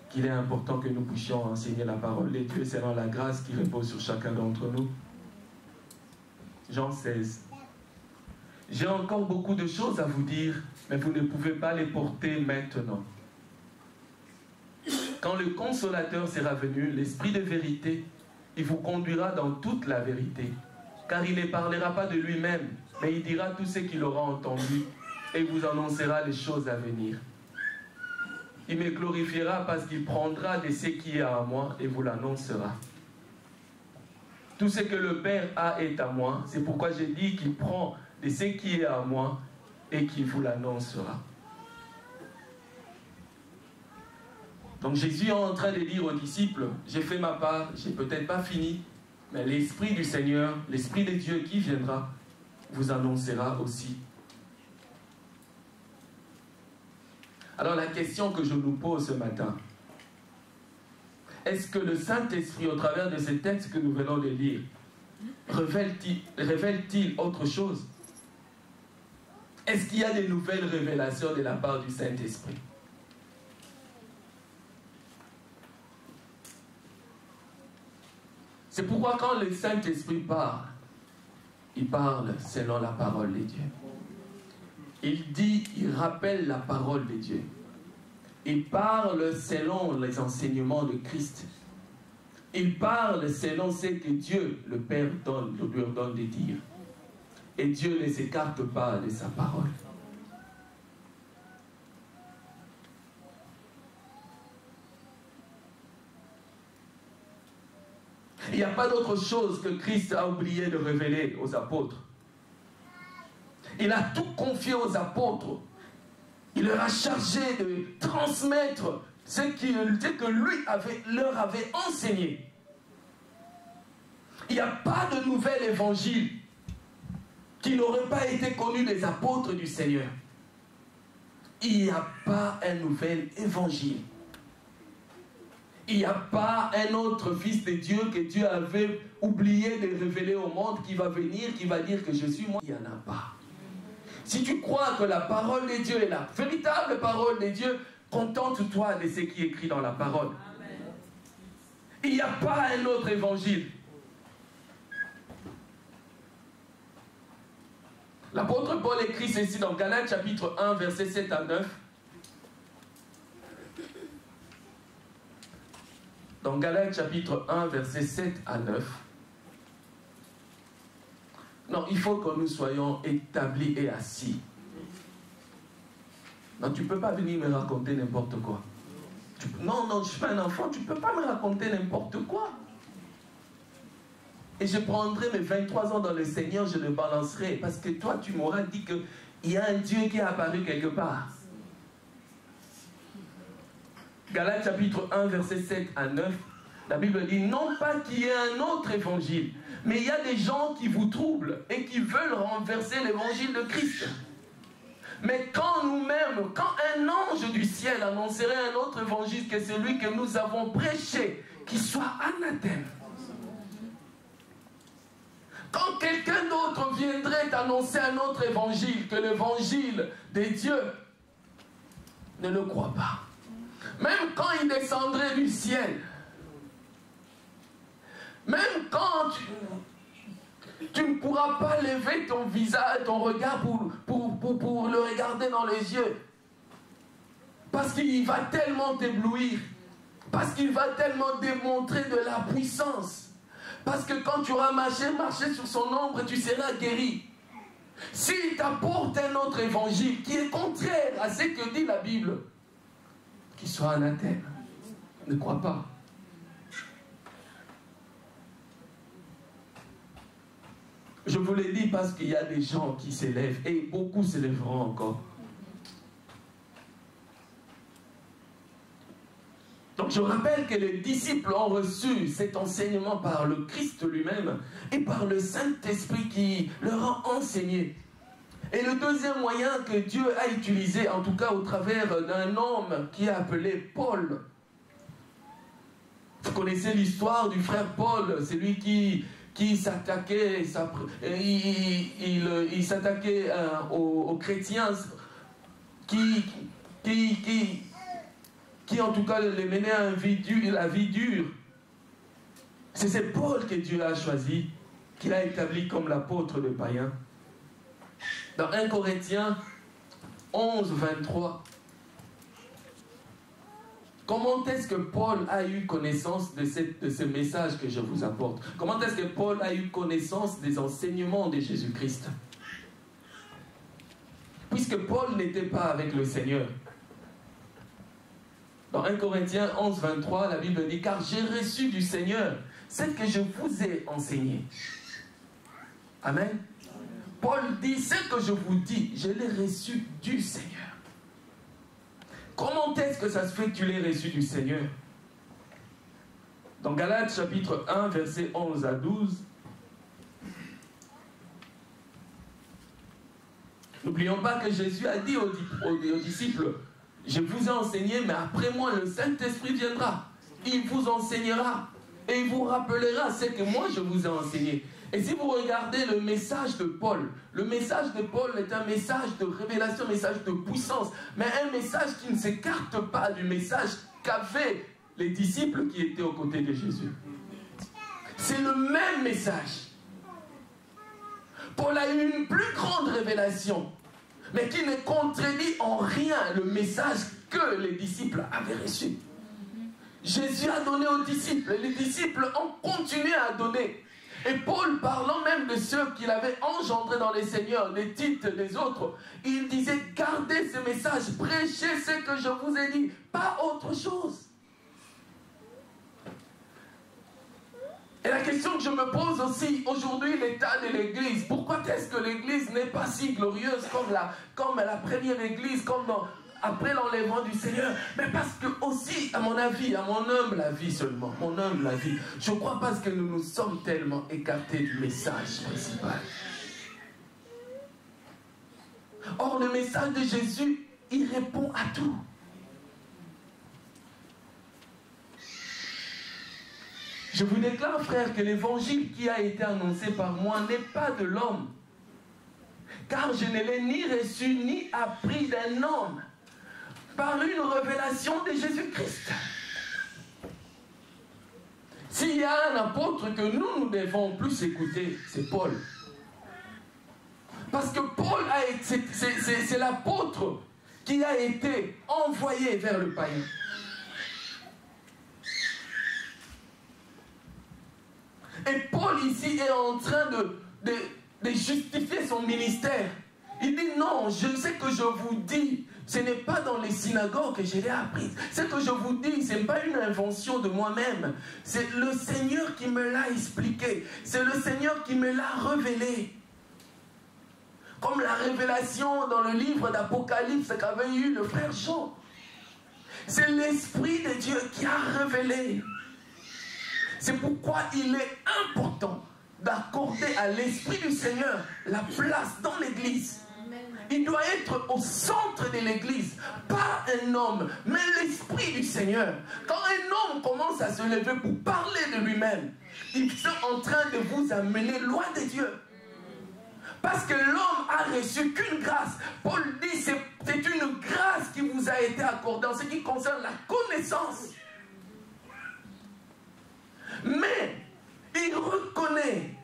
qu'il est important que nous puissions enseigner la parole de Dieu selon la grâce qui repose sur chacun d'entre nous. Jean 16. J'ai encore beaucoup de choses à vous dire, mais vous ne pouvez pas les porter maintenant. Quand le Consolateur sera venu, l'Esprit de vérité, il vous conduira dans toute la vérité. Car il ne parlera pas de lui-même, mais il dira tout ce qu'il aura entendu et vous annoncera les choses à venir. Il me glorifiera parce qu'il prendra de ce qui est à moi et vous l'annoncera. Tout ce que le Père a est à moi. C'est pourquoi j'ai dit qu'il prend de ce qui est à moi et qu'il vous l'annoncera. Donc Jésus est en train de dire aux disciples, j'ai fait ma part, j'ai peut-être pas fini, mais l'Esprit du Seigneur, l'Esprit de Dieu qui viendra, vous annoncera aussi. Alors la question que je nous pose ce matin, est-ce que le Saint-Esprit, au travers de ces textes que nous venons de lire, révèle-t-il autre chose? Est-ce qu'il y a des nouvelles révélations de la part du Saint-Esprit? C'est pourquoi quand le Saint-Esprit parle, il parle selon la parole de Dieu. Il dit, il rappelle la parole de Dieu. Il parle selon les enseignements de Christ. Il parle selon ce que Dieu, le Père, lui ordonne de dire. Et Dieu ne s'écarte pas de sa parole. Il n'y a pas d'autre chose que Christ a oublié de révéler aux apôtres. Il a tout confié aux apôtres. Il leur a chargé de transmettre ce que lui leur avait enseigné. Il n'y a pas de nouvel évangile qui n'aurait pas été connu des apôtres du Seigneur. Il n'y a pas un nouvel évangile. Il n'y a pas un autre fils de Dieu que Dieu avait oublié de révéler au monde qui va venir, qui va dire que je suis moi. Il n'y en a pas. Si tu crois que la parole de Dieu est la véritable parole de Dieu, contente-toi de ce qui est écrit dans la parole. Amen. Il n'y a pas un autre évangile. L'apôtre Paul écrit ceci dans Galates chapitre 1, versets 7 à 9. Dans Galates chapitre 1, versets 7 à 9. Non, il faut que nous soyons établis et assis. Non, tu ne peux pas venir me raconter n'importe quoi. Non, je suis pas un enfant, tu ne peux pas me raconter n'importe quoi. Et je prendrai mes 23 ans dans le Seigneur, je le balancerai. Parce que toi, tu m'auras dit qu'il y a un Dieu qui est apparu quelque part. Galates chapitre 1, verset 7 à 9. La Bible dit, non pas qu'il y ait un autre évangile, mais il y a des gens qui vous troublent et qui veulent renverser l'évangile de Christ. Mais quand nous-mêmes, quand un ange du ciel annoncerait un autre évangile que celui que nous avons prêché, qu'il soit anathème. Quand quelqu'un d'autre viendrait annoncer un autre évangile que l'évangile des dieux, ne le crois pas. Même quand il descendrait du ciel, même quand tu ne pourras pas lever ton visage, ton regard pour le regarder dans les yeux. Parce qu'il va tellement t'éblouir. Parce qu'il va tellement démontrer de la puissance. Parce que quand tu auras marché sur son ombre, tu seras guéri. S'il t'apporte un autre évangile qui est contraire à ce que dit la Bible, qu'il soit anathème, ne crois pas. Je vous l'ai dit parce qu'il y a des gens qui s'élèvent et beaucoup s'élèveront encore. Donc je rappelle que les disciples ont reçu cet enseignement par le Christ lui-même et par le Saint-Esprit qui leur a enseigné. Et le deuxième moyen que Dieu a utilisé, en tout cas au travers d'un homme qui est appelé Paul. Vous connaissez l'histoire du frère Paul, c'est lui qui s'attaquait, il s'attaquait aux chrétiens qui en tout cas les menaient à la vie dure. C'est Paul que Dieu a choisi, qu'il a établi comme l'apôtre des païens. Dans 1 Corinthiens 11, 23, comment est-ce que Paul a eu connaissance de ce message que je vous apporte? Comment est-ce que Paul a eu connaissance des enseignements de Jésus-Christ? Puisque Paul n'était pas avec le Seigneur. Dans 1 Corinthiens 11, 23, la Bible dit « Car j'ai reçu du Seigneur ce que je vous ai enseigné. » Amen. Paul dit « Ce que je vous dis, je l'ai reçu du Seigneur. » Comment est-ce que ça se fait que tu l'aies reçu du Seigneur? Dans Galates chapitre 1, versets 11 à 12, n'oublions pas que Jésus a dit aux disciples, je vous ai enseigné, mais après moi, le Saint-Esprit viendra. il vous enseignera et il vous rappellera ce que moi je vous ai enseigné. Et si vous regardez le message de Paul est un message de révélation, un message de puissance, mais un message qui ne s'écarte pas du message qu'avaient les disciples qui étaient aux côtés de Jésus. C'est le même message. Paul a eu une plus grande révélation, mais qui ne contredit en rien le message que les disciples avaient reçu. Jésus a donné aux disciples, et les disciples ont continué à donner. Et Paul, parlant même de ceux qu'il avait engendrés dans les seigneurs, les titres des autres, il disait, gardez ce message, prêchez ce que je vous ai dit, pas autre chose. Et la question que je me pose aussi, aujourd'hui, l'état de l'Église, pourquoi est-ce que l'Église n'est pas si glorieuse comme la première Église, après l'enlèvement du Seigneur? Mais parce que aussi, à mon avis, à mon humble avis seulement, je crois parce que nous nous sommes tellement écartés du message principal. Or, le message de Jésus, il répond à tout. Je vous déclare, frère, que l'évangile qui a été annoncé par moi n'est pas de l'homme. Car je ne l'ai ni reçu ni appris d'un homme, par une révélation de Jésus-Christ. S'il y a un apôtre que nous devons plus écouter, c'est Paul. Parce que Paul, c'est l'apôtre qui a été envoyé vers le païen. Et Paul ici est en train de justifier son ministère. Il dit non, je sais que je vous dis, ce n'est pas dans les synagogues que je l'ai appris. Ce que je vous dis, ce n'est pas une invention de moi-même. C'est le Seigneur qui me l'a expliqué. C'est le Seigneur qui me l'a révélé. Comme la révélation dans le livre d'Apocalypse qu'avait eu le frère Jean. C'est l'Esprit de Dieu qui a révélé. C'est pourquoi il est important d'accorder à l'Esprit du Seigneur la place dans l'Église. Il doit être au centre de l'Église, pas un homme, mais l'Esprit du Seigneur. Quand un homme commence à se lever pour parler de lui-même, il est en train de vous amener loin de Dieu. Parce que l'homme a reçu qu'une grâce. Paul dit c'est une grâce qui vous a été accordée en ce qui concerne la connaissance. Mais il reconnaît.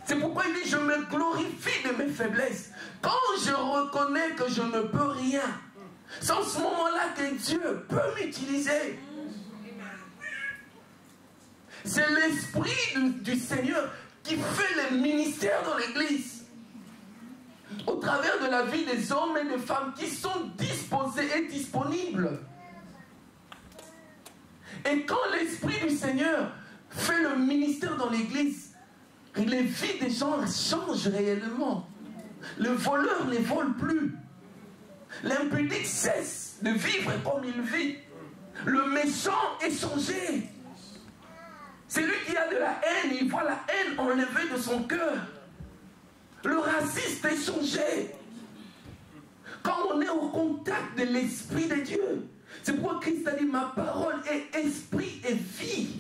C'est pourquoi il dit je me glorifie de mes faiblesses. Quand je reconnais que je ne peux rien, c'est en ce moment-là que Dieu peut m'utiliser. C'est l'Esprit du Seigneur qui fait le ministère dans l'Église. Au travers de la vie des hommes et des femmes qui sont disposés et disponibles. Et quand l'Esprit du Seigneur fait le ministère dans l'Église, les vies des gens changent réellement. Le voleur ne vole plus. L'impudique cesse de vivre comme il vit. Le méchant est changé. Celui qui a de la haine, il voit la haine enlevée de son cœur. Le raciste est changé. Quand on est au contact de l'Esprit de Dieu. C'est pourquoi Christ a dit, ma parole est esprit et vie.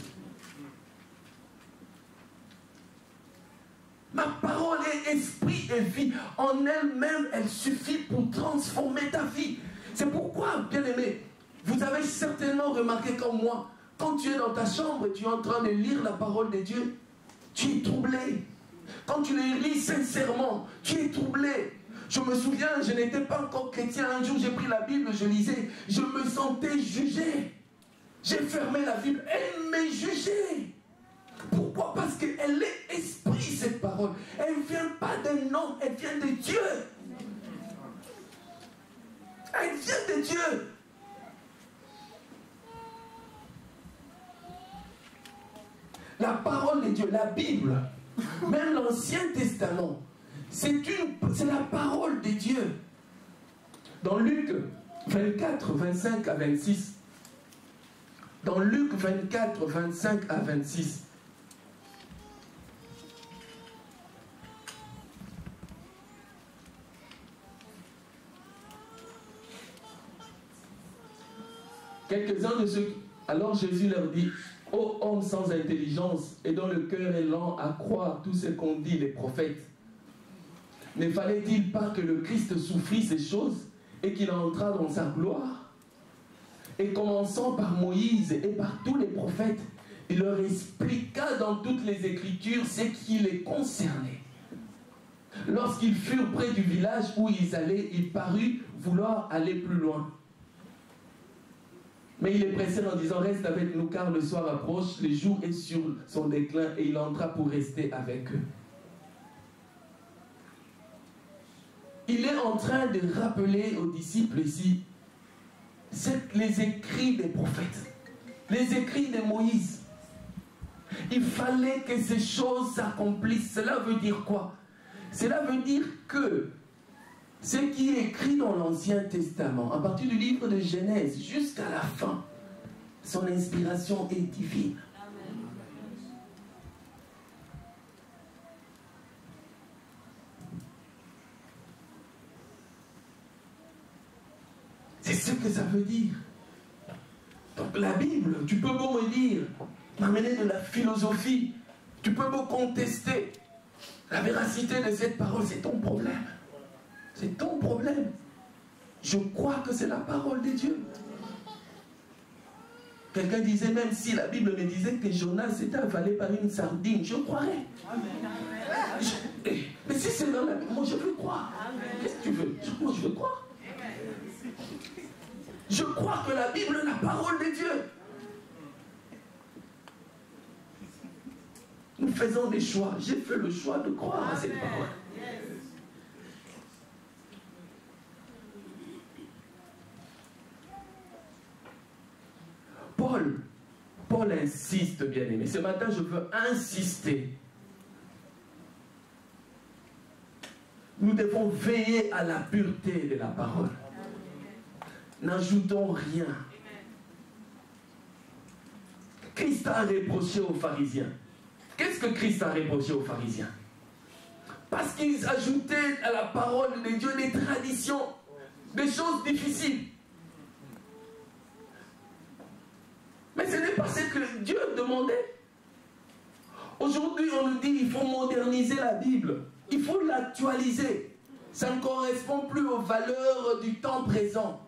Ma parole est esprit et vie. En elle-même, elle suffit pour transformer ta vie. C'est pourquoi, bien-aimé, vous avez certainement remarqué comme moi, quand tu es dans ta chambre et tu es en train de lire la parole de Dieu, tu es troublé. Quand tu les lis sincèrement, tu es troublé. Je me souviens, je n'étais pas encore chrétien. Un jour, j'ai pris la Bible, je lisais. Je me sentais jugé. J'ai fermé la Bible. Elle m'a jugé. Pourquoi? Parce qu'elle est esprit, cette parole. Elle ne vient pas d'un homme, elle vient de Dieu. Elle vient de Dieu. La parole de Dieu, la Bible, même l'Ancien Testament, c'est la parole de Dieu. Dans Luc 24, 25 à 26. Dans Luc 24, 25 à 26. Quelques-uns de ceux Alors Jésus leur dit, ô homme sans intelligence et dont le cœur est lent à croire tout ce qu'ont dit les prophètes, ne fallait-il pas que le Christ souffrit ces choses et qu'il entra dans sa gloire? Et commençant par Moïse et par tous les prophètes, il leur expliqua dans toutes les Écritures ce qui les concernait. Lorsqu'ils furent près du village où ils allaient, il parut vouloir aller plus loin. Mais il les pressait en disant, reste avec nous car le soir approche, le jour est sur son déclin, et il entra pour rester avec eux. Il est en train de rappeler aux disciples ici les écrits des prophètes, les écrits de Moïse. Il fallait que ces choses s'accomplissent. Cela veut dire quoi? Cela veut dire que ce qui est écrit dans l'Ancien Testament, à partir du livre de Genèse jusqu'à la fin, son inspiration est divine. C'est ce que ça veut dire. Donc la Bible, tu peux beau me dire, m'amener de la philosophie, tu peux beau contester la véracité de cette parole, c'est ton problème. C'est ton problème. Je crois que c'est la parole de Dieu. Quelqu'un disait, même si la Bible me disait que Jonas était avalé par une sardine, je croirais. Mais si c'est dans la Bible, moi je veux croire. Qu'est-ce que tu veux? Moi je veux croire. Je crois que la Bible est la parole de Dieu. Nous faisons des choix. J'ai fait le choix de croire à cette parole. Paul insiste, bien aimé. Ce matin, je veux insister. Nous devons veiller à la pureté de la parole. N'ajoutons rien. Christ a reproché aux pharisiens. Qu'est-ce que Christ a reproché aux pharisiens? Parce qu'ils ajoutaient à la parole de Dieu des traditions, des choses difficiles. Mais ce n'est pas ce que Dieu demandait. Aujourd'hui, on nous dit qu'il faut moderniser la Bible. Il faut l'actualiser. Ça ne correspond plus aux valeurs du temps présent.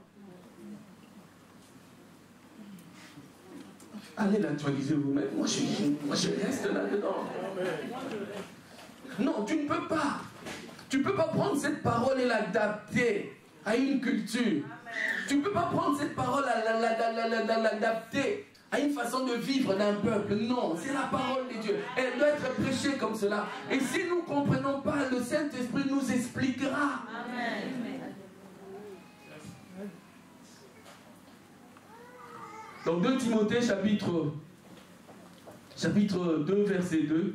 Allez l'actualiser vous-même. Moi, je reste là-dedans. Non, tu ne peux pas. Tu ne peux pas prendre cette parole et l'adapter à une culture. Tu ne peux pas prendre cette parole et l'adapter à une façon de vivre d'un peuple. Non, c'est la parole de Dieu. Elle doit être prêchée comme cela. Et si nous ne comprenons pas, le Saint-Esprit nous expliquera. Amen. Donc 2 Timothée chapitre 2 verset 2,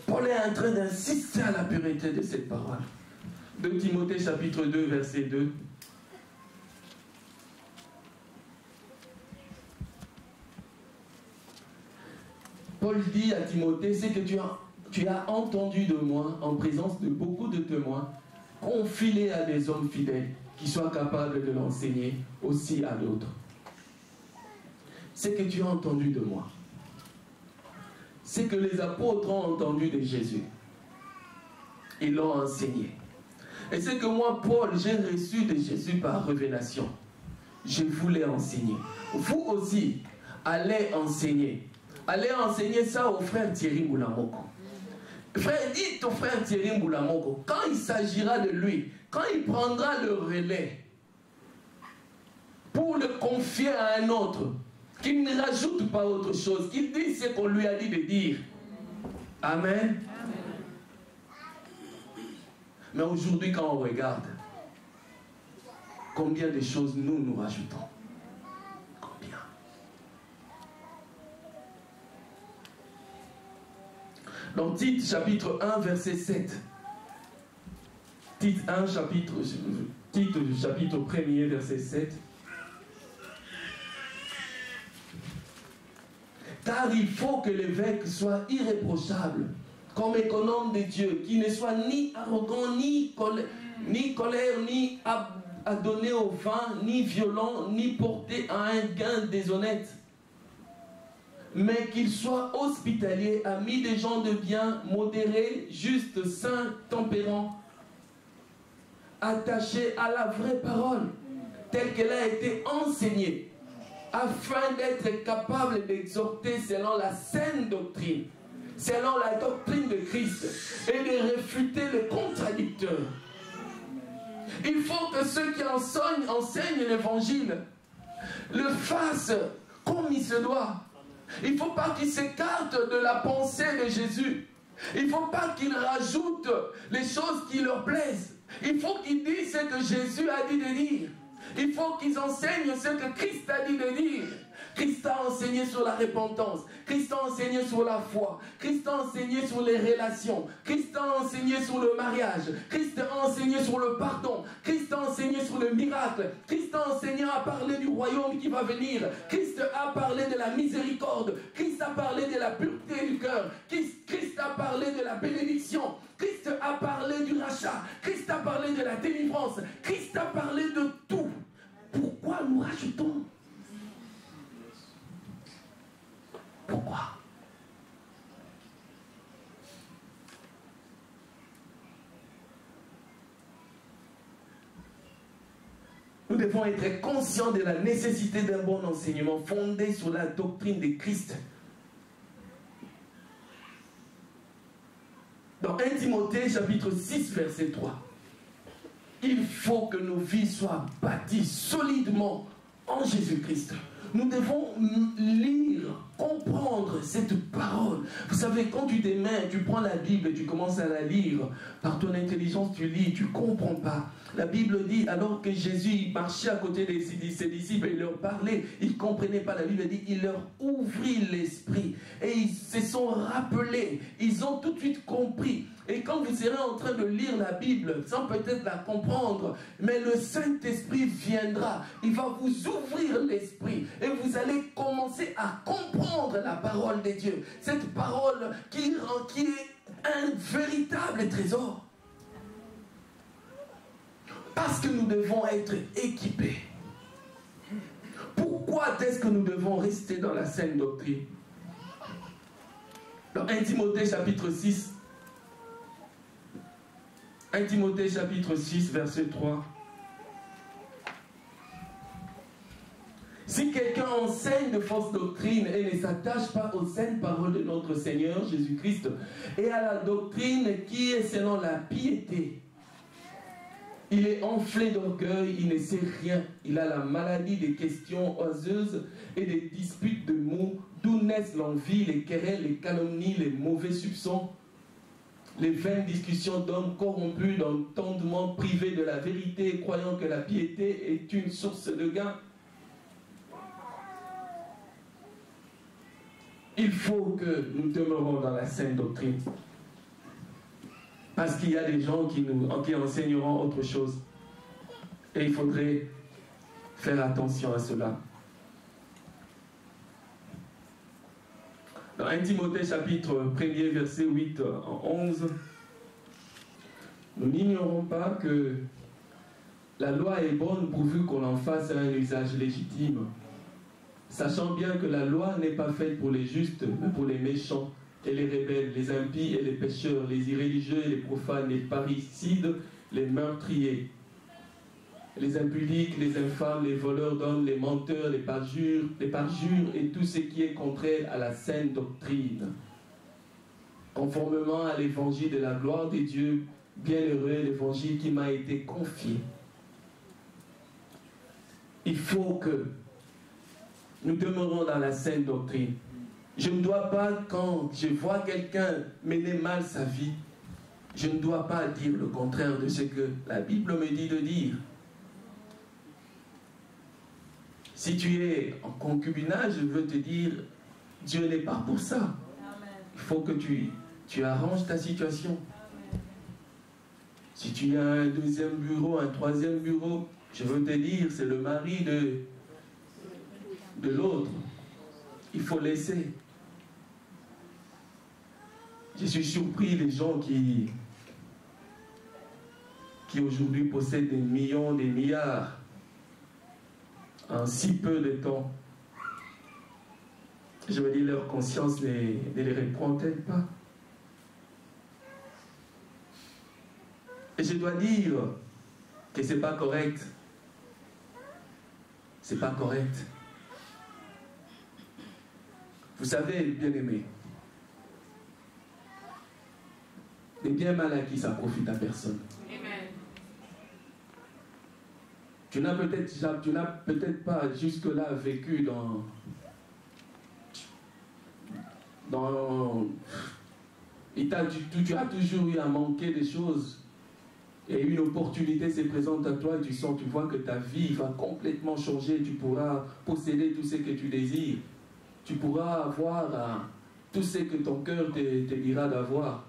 Paul est en train d'insister à la pureté de cette parole. 2 Timothée chapitre 2 verset 2. Paul dit à Timothée, c'est que tu as entendu de moi en présence de beaucoup de témoins, confie-les à des hommes fidèles qui soient capables de l'enseigner aussi à d'autres. C'est que tu as entendu de moi. C'est que les apôtres ont entendu de Jésus. Ils l'ont enseigné. Et c'est que moi, Paul, j'ai reçu de Jésus par révélation. Je voulais enseigner. Vous aussi, allez enseigner. Allez enseigner ça au frère Thierry Moulamoko. Frère, dites au frère Thierry Moulamoko, quand il s'agira de lui, quand il prendra le relais pour le confier à un autre, qu'il ne rajoute pas autre chose, qu'il dise ce qu'on lui a dit de dire. Amen. Mais aujourd'hui, quand on regarde, combien de choses nous rajoutons? Combien? Donc, Tite chapitre 1, verset 7. Tite chapitre 1er, verset 7. Car il faut que l'évêque soit irréprochable, comme économe de Dieu, qui ne soit ni arrogant, ni colère, ni à donner au vin, ni violent, ni porté à un gain déshonnête, mais qu'il soit hospitalier, ami des gens de bien, modéré, juste, saint, tempérant, attaché à la vraie parole, telle qu'elle a été enseignée, afin d'être capable d'exhorter selon la saine doctrine, selon la doctrine de Christ, et de réfuter les contradicteurs. Il faut que ceux qui enseignent l'évangile le fassent comme il se doit. Il ne faut pas qu'ils s'écartent de la pensée de Jésus. Il ne faut pas qu'ils rajoutent les choses qui leur plaisent. Il faut qu'ils disent ce que Jésus a dit de dire. Il faut qu'ils enseignent ce que Christ a dit de dire. Christ a enseigné sur la repentance. Christ a enseigné sur la foi. Christ a enseigné sur les relations. Christ a enseigné sur le mariage. Christ a enseigné sur le pardon. Christ a enseigné sur le miracle. Christ a enseigné à parler du royaume qui va venir. Christ a parlé de la miséricorde. Christ a parlé de la pureté du cœur. Christ a parlé de la bénédiction. Christ a parlé du rachat. Christ a parlé de la délivrance. Christ a parlé de tout. Pourquoi nous rajoutons? Pourquoi? Nous devons être conscients de la nécessité d'un bon enseignement fondé sur la doctrine de Christ. Dans 1 Timothée chapitre 6 verset 3, il faut que nos vies soient bâties solidement en Jésus-Christ. Nous devons lire, comprendre cette parole. Vous savez, quand tu te mets, tu prends la Bible et tu commences à la lire, par ton intelligence tu lis, tu ne comprends pas. La Bible dit, alors que Jésus marchait à côté de ses disciples et il leur parlait, ils ne comprenaient pas. La Bible dit, il leur ouvrit l'esprit et ils se sont rappelés, ils ont tout de suite compris. Et quand vous serez en train de lire la Bible, sans peut-être la comprendre, mais le Saint-Esprit viendra, il va vous ouvrir l'esprit et vous allez commencer à comprendre la parole de Dieu. Cette parole qui est un véritable trésor. Parce que nous devons être équipés. Pourquoi est-ce que nous devons rester dans la saine doctrine? Dans 1 Timothée chapitre 6, 1 Timothée chapitre 6, verset 3. Si quelqu'un enseigne de fausses doctrines et ne s'attache pas aux saines paroles de notre Seigneur Jésus-Christ et à la doctrine qui est selon la piété, il est enflé d'orgueil, il ne sait rien. Il a la maladie des questions oiseuses et des disputes de mots, d'où naissent l'envie, les querelles, les calomnies, les mauvais soupçons, les vaines discussions d'hommes corrompus d'entendement, privés de la vérité, croyant que la piété est une source de gain. Il faut que nous demeurons dans la saine doctrine. Parce qu'il y a des gens qui enseigneront autre chose. Et il faudrait faire attention à cela. Dans 1 Timothée chapitre 1er verset 8 en 11, nous n'ignorons pas que la loi est bonne pourvu qu'on en fasse un usage légitime, sachant bien que la loi n'est pas faite pour les justes, mais pour les méchants et les rebelles, les impies et les pécheurs, les irréligieux et les profanes, les parricides, les meurtriers, les impudiques, les infâmes, les voleurs d'hommes, les menteurs, les parjures et tout ce qui est contraire à la saine doctrine. Conformément à l'évangile de la gloire de Dieu, bienheureux, l'évangile qui m'a été confié. Il faut que nous demeurons dans la saine doctrine. Je ne dois pas, quand je vois quelqu'un mener mal sa vie, je ne dois pas dire le contraire de ce que la Bible me dit de dire. Si tu es en concubinage, je veux te dire, Dieu n'est pas pour ça. Il faut que tu arranges ta situation. Si tu as un deuxième bureau, un troisième bureau, je veux te dire, c'est le mari de l'autre. Il faut laisser. Je suis surpris des gens qui qui aujourd'hui possèdent des millions, des milliards en si peu de temps. Je me dis, leur conscience ne les reprend-elle pas? Et je dois dire que ce n'est pas correct. C'est pas correct. Vous savez, bien-aimés, les biens mal acquis, ça profite à personne. Amen. Tu n'as peut-être pas jusque-là vécu tu as toujours eu à manquer des choses. Et une opportunité se présente à toi et tu vois que ta vie va complètement changer. Tu pourras posséder tout ce que tu désires. Tu pourras avoir tout ce que ton cœur te dira d'avoir.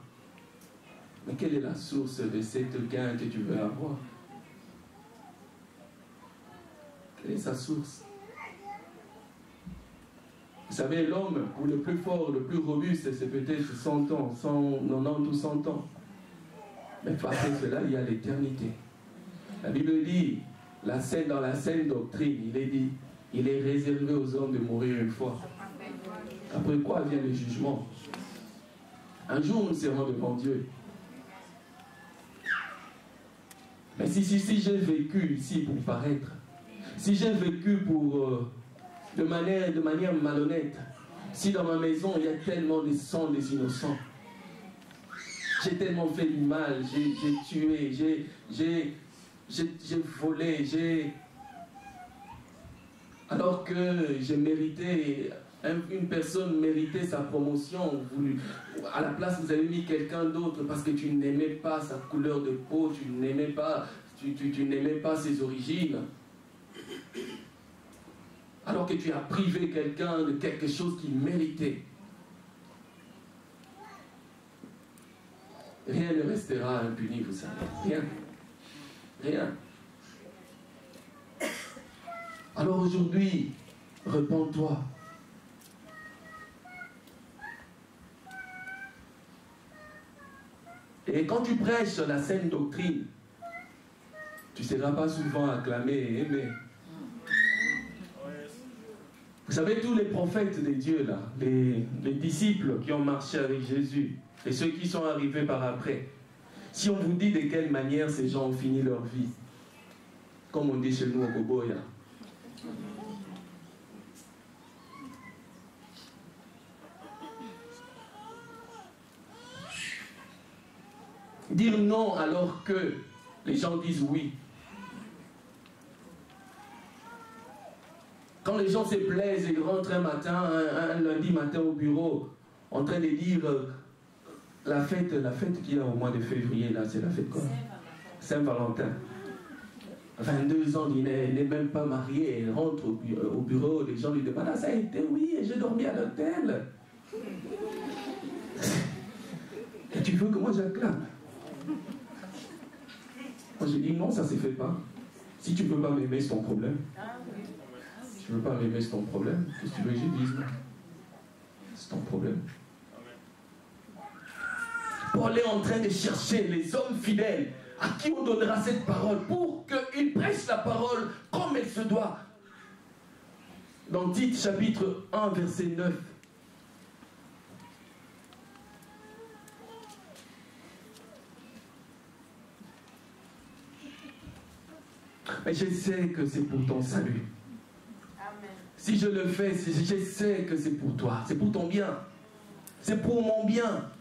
Mais quelle est la source de cette gain que tu veux avoir? Quelle est sa source? Vous savez, l'homme, pour le plus fort, le plus robuste, c'est peut-être 100 ans, 190 ou 100 ans. Mais après cela, il y a l'éternité. La Bible dit, dans la saine doctrine, il est dit, il est réservé aux hommes de mourir une fois. Après quoi vient le jugement? Un jour, nous serons devant Dieu. Mais si j'ai vécu ici pour paraître, si j'ai vécu de manière malhonnête, si dans ma maison il y a tellement de sang des innocents, j'ai tellement fait du mal, j'ai tué, j'ai volé, alors que j'ai mérité, une personne méritait sa promotion, à la place vous avez mis quelqu'un d'autre parce que tu n'aimais pas sa couleur de peau, tu n'aimais pas ses origines. Alors que tu as privé quelqu'un de quelque chose qu'il méritait. Rien ne restera impuni, vous savez. Rien. Rien. Alors aujourd'hui, repens-toi. Et quand tu prêches la saine doctrine, tu ne seras pas souvent acclamé et aimé. Vous savez, tous les prophètes de Dieu, là, les disciples qui ont marché avec Jésus, et ceux qui sont arrivés par après, si on vous dit de quelle manière ces gens ont fini leur vie, comme on dit chez nous au Boboya, dire non alors que les gens disent oui. Quand les gens se plaisent et rentrent un matin, un lundi matin au bureau, en train de dire la fête qu'il y a au mois de février, là, c'est la fête quoi? Saint-Valentin. 22 ans, il n'est même pas marié, il rentre au bureau, les gens lui demandent, ah, ça a été, oui, et j'ai dormi à l'hôtel. Et tu veux que moi j'acclame? Moi je dis non, ça ne se fait pas. Si tu ne veux pas m'aimer, c'est ton problème. Si tu ne veux pas m'aimer, c'est ton problème. Qu'est-ce que tu veux que je dise? C'est ton problème. Paul est en train de chercher les hommes fidèles à qui on donnera cette parole pour qu'ils prêchent la parole comme elle se doit. Dans Tite chapitre 1 verset 9. Mais je sais que c'est pour ton salut. Amen. Si je le fais, je sais que c'est pour toi. C'est pour ton bien. C'est pour mon bien.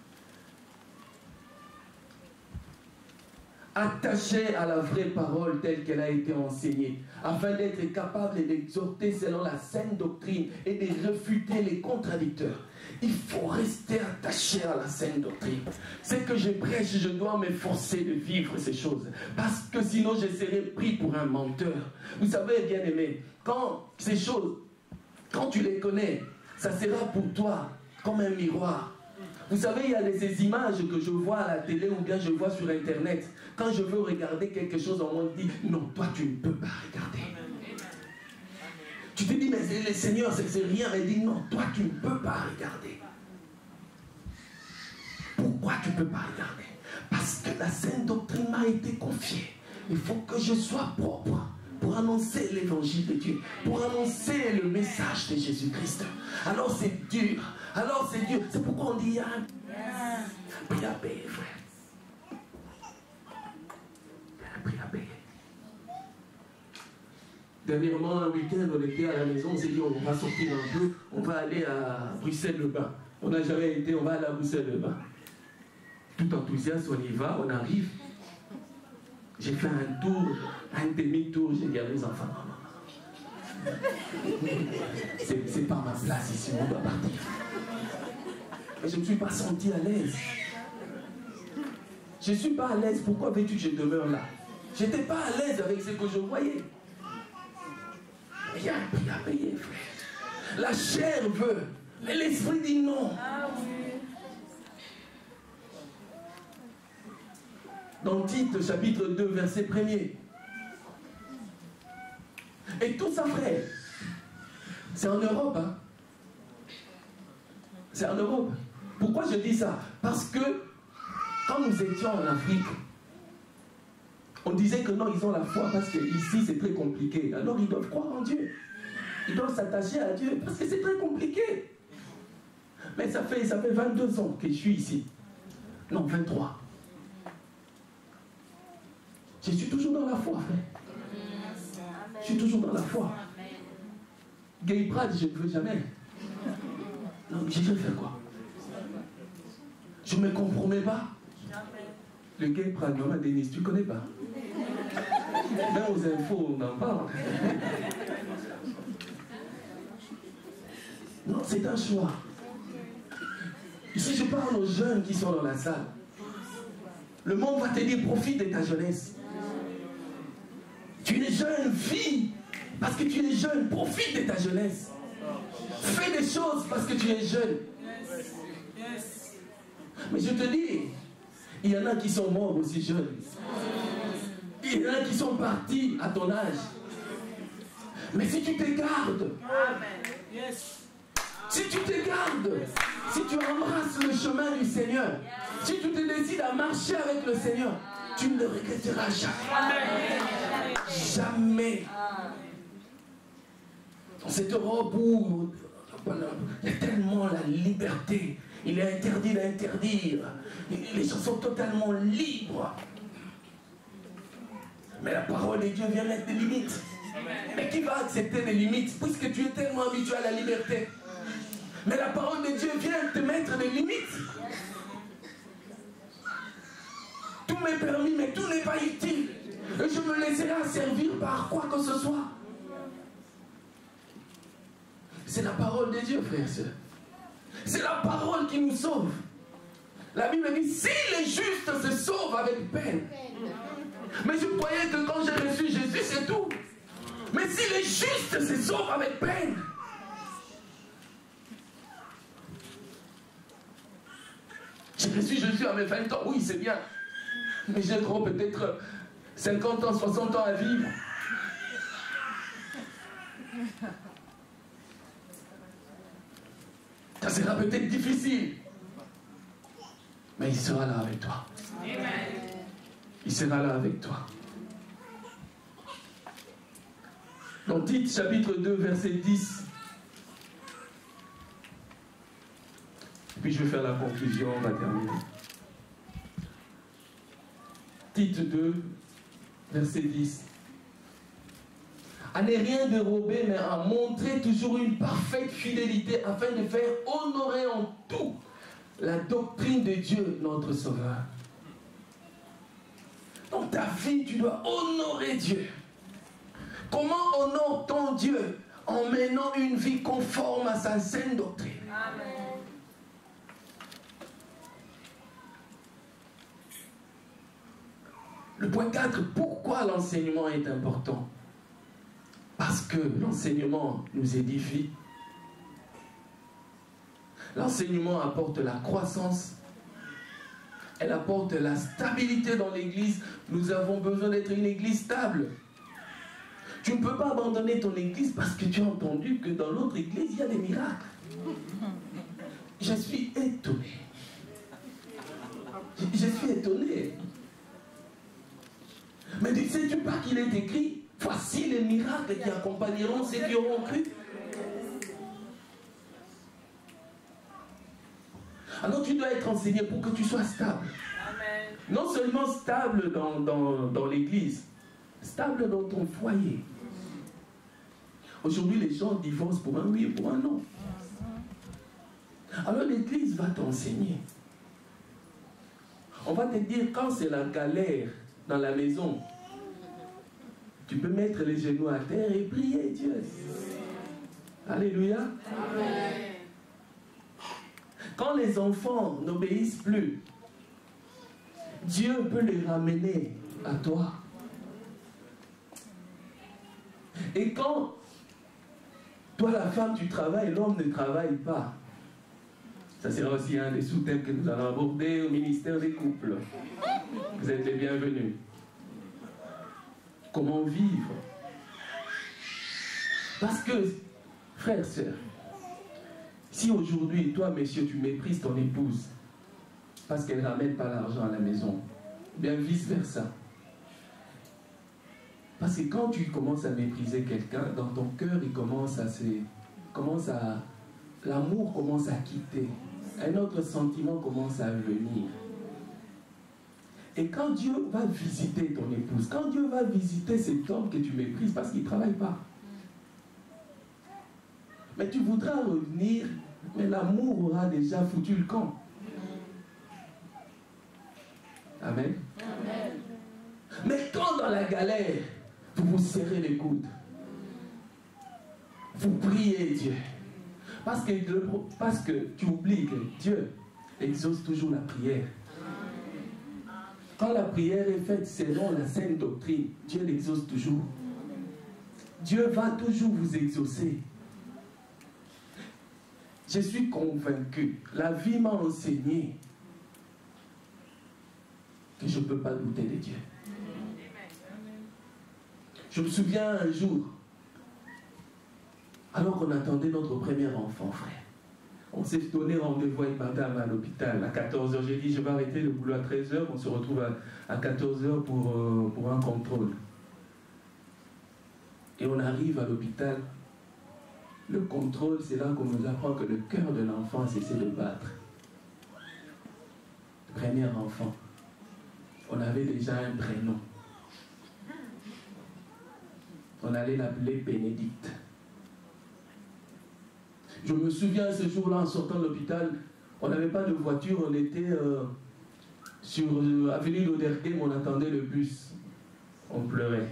Attaché à la vraie parole telle qu'elle a été enseignée, afin d'être capable d'exhorter selon la saine doctrine et de réfuter les contradicteurs. Il faut rester attaché à la saine doctrine. Ce que je prêche, je dois m'efforcer de vivre ces choses. Parce que sinon, je serai pris pour un menteur. Vous savez, bien-aimé, quand ces choses, quand tu les connais, ça sera pour toi comme un miroir. Vous savez, il y a ces images que je vois à la télé ou bien je vois sur Internet. Quand je veux regarder quelque chose, on me dit, non, toi, tu ne peux pas regarder. Tu te dis, mais le Seigneur, c'est rien. Il dit, non, toi, tu ne peux pas regarder. Pourquoi tu ne peux pas regarder? Parce que la sainte doctrine m'a été confiée. Il faut que je sois propre pour annoncer l'évangile de Dieu, pour annoncer le message de Jésus-Christ. Alors c'est dur. Alors c'est dur. C'est pourquoi on dit, il y a un prix à payer, frère. Il y a un prix à payer. Dernièrement, un week-end, on était à la maison, on s'est dit, on va sortir un peu, on va aller à Bruxelles-le-Bain. On n'a jamais été, on va aller à Bruxelles-le-Bain. Tout enthousiaste, on y va, on arrive. J'ai fait un tour, un demi-tour, j'ai dit à mes enfants, non. C'est pas ma place ici, on doit partir. Mais je ne me suis pas senti à l'aise. Je ne suis pas à l'aise, pourquoi veux-tu que je demeure là? Je n'étais pas à l'aise avec ce que je voyais. Il y a un prix à payer, frère. La chair veut, mais l'esprit dit non. Ah oui. Dans Tite, chapitre 2, verset 1er. Et tout ça, frère, c'est en Europe. Hein? C'est en Europe. Pourquoi je dis ça? Parce que quand nous étions en Afrique, on disait que non, ils ont la foi parce qu'ici c'est très compliqué. Alors ils doivent croire en Dieu. Ils doivent s'attacher à Dieu parce que c'est très compliqué. Mais ça fait 22 ans que je suis ici. Non, 23. Je suis toujours dans la foi, frère. Je suis toujours dans la foi. Gay Pride, je ne veux jamais. Non, je vais faire quoi? Je ne me compromets pas. Le Gay Pride, maman Denise, tu ne connais pas? Même aux infos, on en parle. Non, c'est un choix. Ici, je parle aux jeunes qui sont dans la salle. Le monde va te dire, profite de ta jeunesse. Tu es jeune, vis parce que tu es jeune, profite de ta jeunesse. Fais des choses parce que tu es jeune. Mais je te dis, il y en a qui sont morts aussi jeunes. Il y en a qui sont partis à ton âge. Mais si tu te gardes, si tu te gardes, si tu embrasses le chemin du Seigneur, si tu te décides à marcher avec le Seigneur, tu ne le regretteras jamais. Jamais. Dans cette Europe où il y a tellement la liberté, il est interdit d'interdire. Les gens sont totalement libres. Mais la parole de Dieu vient mettre des limites. Mais qui va accepter des limites puisque tu es tellement habitué à la liberté? Mais la parole de Dieu vient te mettre des limites. Tout m'est permis, mais tout n'est pas utile. Et je me laisserai servir par quoi que ce soit. C'est la parole de Dieu, frères et sœurs. C'est la parole qui nous sauve. La Bible dit, si les justes se sauvent avec peine. Mais je croyais que quand j'ai reçu Jésus, c'est tout. Mais si les justes se sauvent avec peine. J'ai reçu Jésus à mes 20 ans, oui, c'est bien. Mais j'ai trop peut-être 50 ans, 60 ans à vivre. Ça sera peut-être difficile. Mais il sera là avec toi. Il sera là avec toi. Dans Tite, chapitre 2, verset 10. Puis je vais faire la conclusion, on va terminer. Tite 2, verset 10. À ne rien dérober, mais à montrer toujours une parfaite fidélité afin de faire honorer en tout la doctrine de Dieu, notre Sauveur. Dans ta vie, tu dois honorer Dieu. Comment honore-t-on Dieu? En menant une vie conforme à sa sainte doctrine. Amen. Le point 4, pourquoi l'enseignement est important? Parce que l'enseignement nous édifie. L'enseignement apporte la croissance. Elle apporte la stabilité dans l'église. Nous avons besoin d'être une église stable. Tu ne peux pas abandonner ton église parce que tu as entendu que dans l'autre église, il y a des miracles. Je suis étonné. Je suis étonné. Mais ne sais-tu pas qu'il est écrit, voici les miracles qui accompagneront ceux qui auront cru. Alors tu dois être enseigné pour que tu sois stable. Amen. Non seulement stable dans l'église, stable dans ton foyer. Aujourd'hui, les gens divorcent pour un oui et pour un non. Alors l'église va t'enseigner. On va te dire, quand c'est la galère dans la maison, tu peux mettre les genoux à terre et prier Dieu. Alléluia. Amen. Quand les enfants n'obéissent plus, Dieu peut les ramener à toi. Et quand toi, la femme, tu travailles, l'homme ne travaille pas. Ça sera aussi un des sous-thèmes que nous allons aborder au ministère des couples. Vous êtes les bienvenus. Comment vivre? Parce que, frères, sœurs, si aujourd'hui, toi, messieurs, tu méprises ton épouse parce qu'elle ne ramène pas l'argent à la maison, bien vice-versa. Parce que quand tu commences à mépriser quelqu'un, dans ton cœur, l'amour commence à quitter. Un autre sentiment commence à venir. Et quand Dieu va visiter ton épouse, quand Dieu va visiter cet homme que tu méprises parce qu'il ne travaille pas, mais tu voudras revenir, mais l'amour aura déjà foutu le camp. Amen. Amen. Mais quand dans la galère, vous vous serrez les coudes, vous priez Dieu, parce que tu oublies que Dieu exauce toujours la prière. Quand la prière est faite selon la sainte doctrine, Dieu l'exauce toujours. Dieu va toujours vous exaucer. Je suis convaincu, la vie m'a enseigné que je ne peux pas douter de Dieu. Je me souviens un jour, alors qu'on attendait notre premier enfant, frère. On s'est donné rendez-vous avec madame à l'hôpital à 14h. J'ai dit, je vais arrêter le boulot à 13h. On se retrouve à 14h pour un contrôle. Et on arrive à l'hôpital. Le contrôle, c'est là qu'on nous apprend que le cœur de l'enfant a cessé de battre. Premier enfant. On avait déjà un prénom. On allait l'appeler Bénédicte. Je me souviens ce jour-là, en sortant de l'hôpital, on n'avait pas de voiture, on était sur avenue d'Oderghem, on attendait le bus. On pleurait.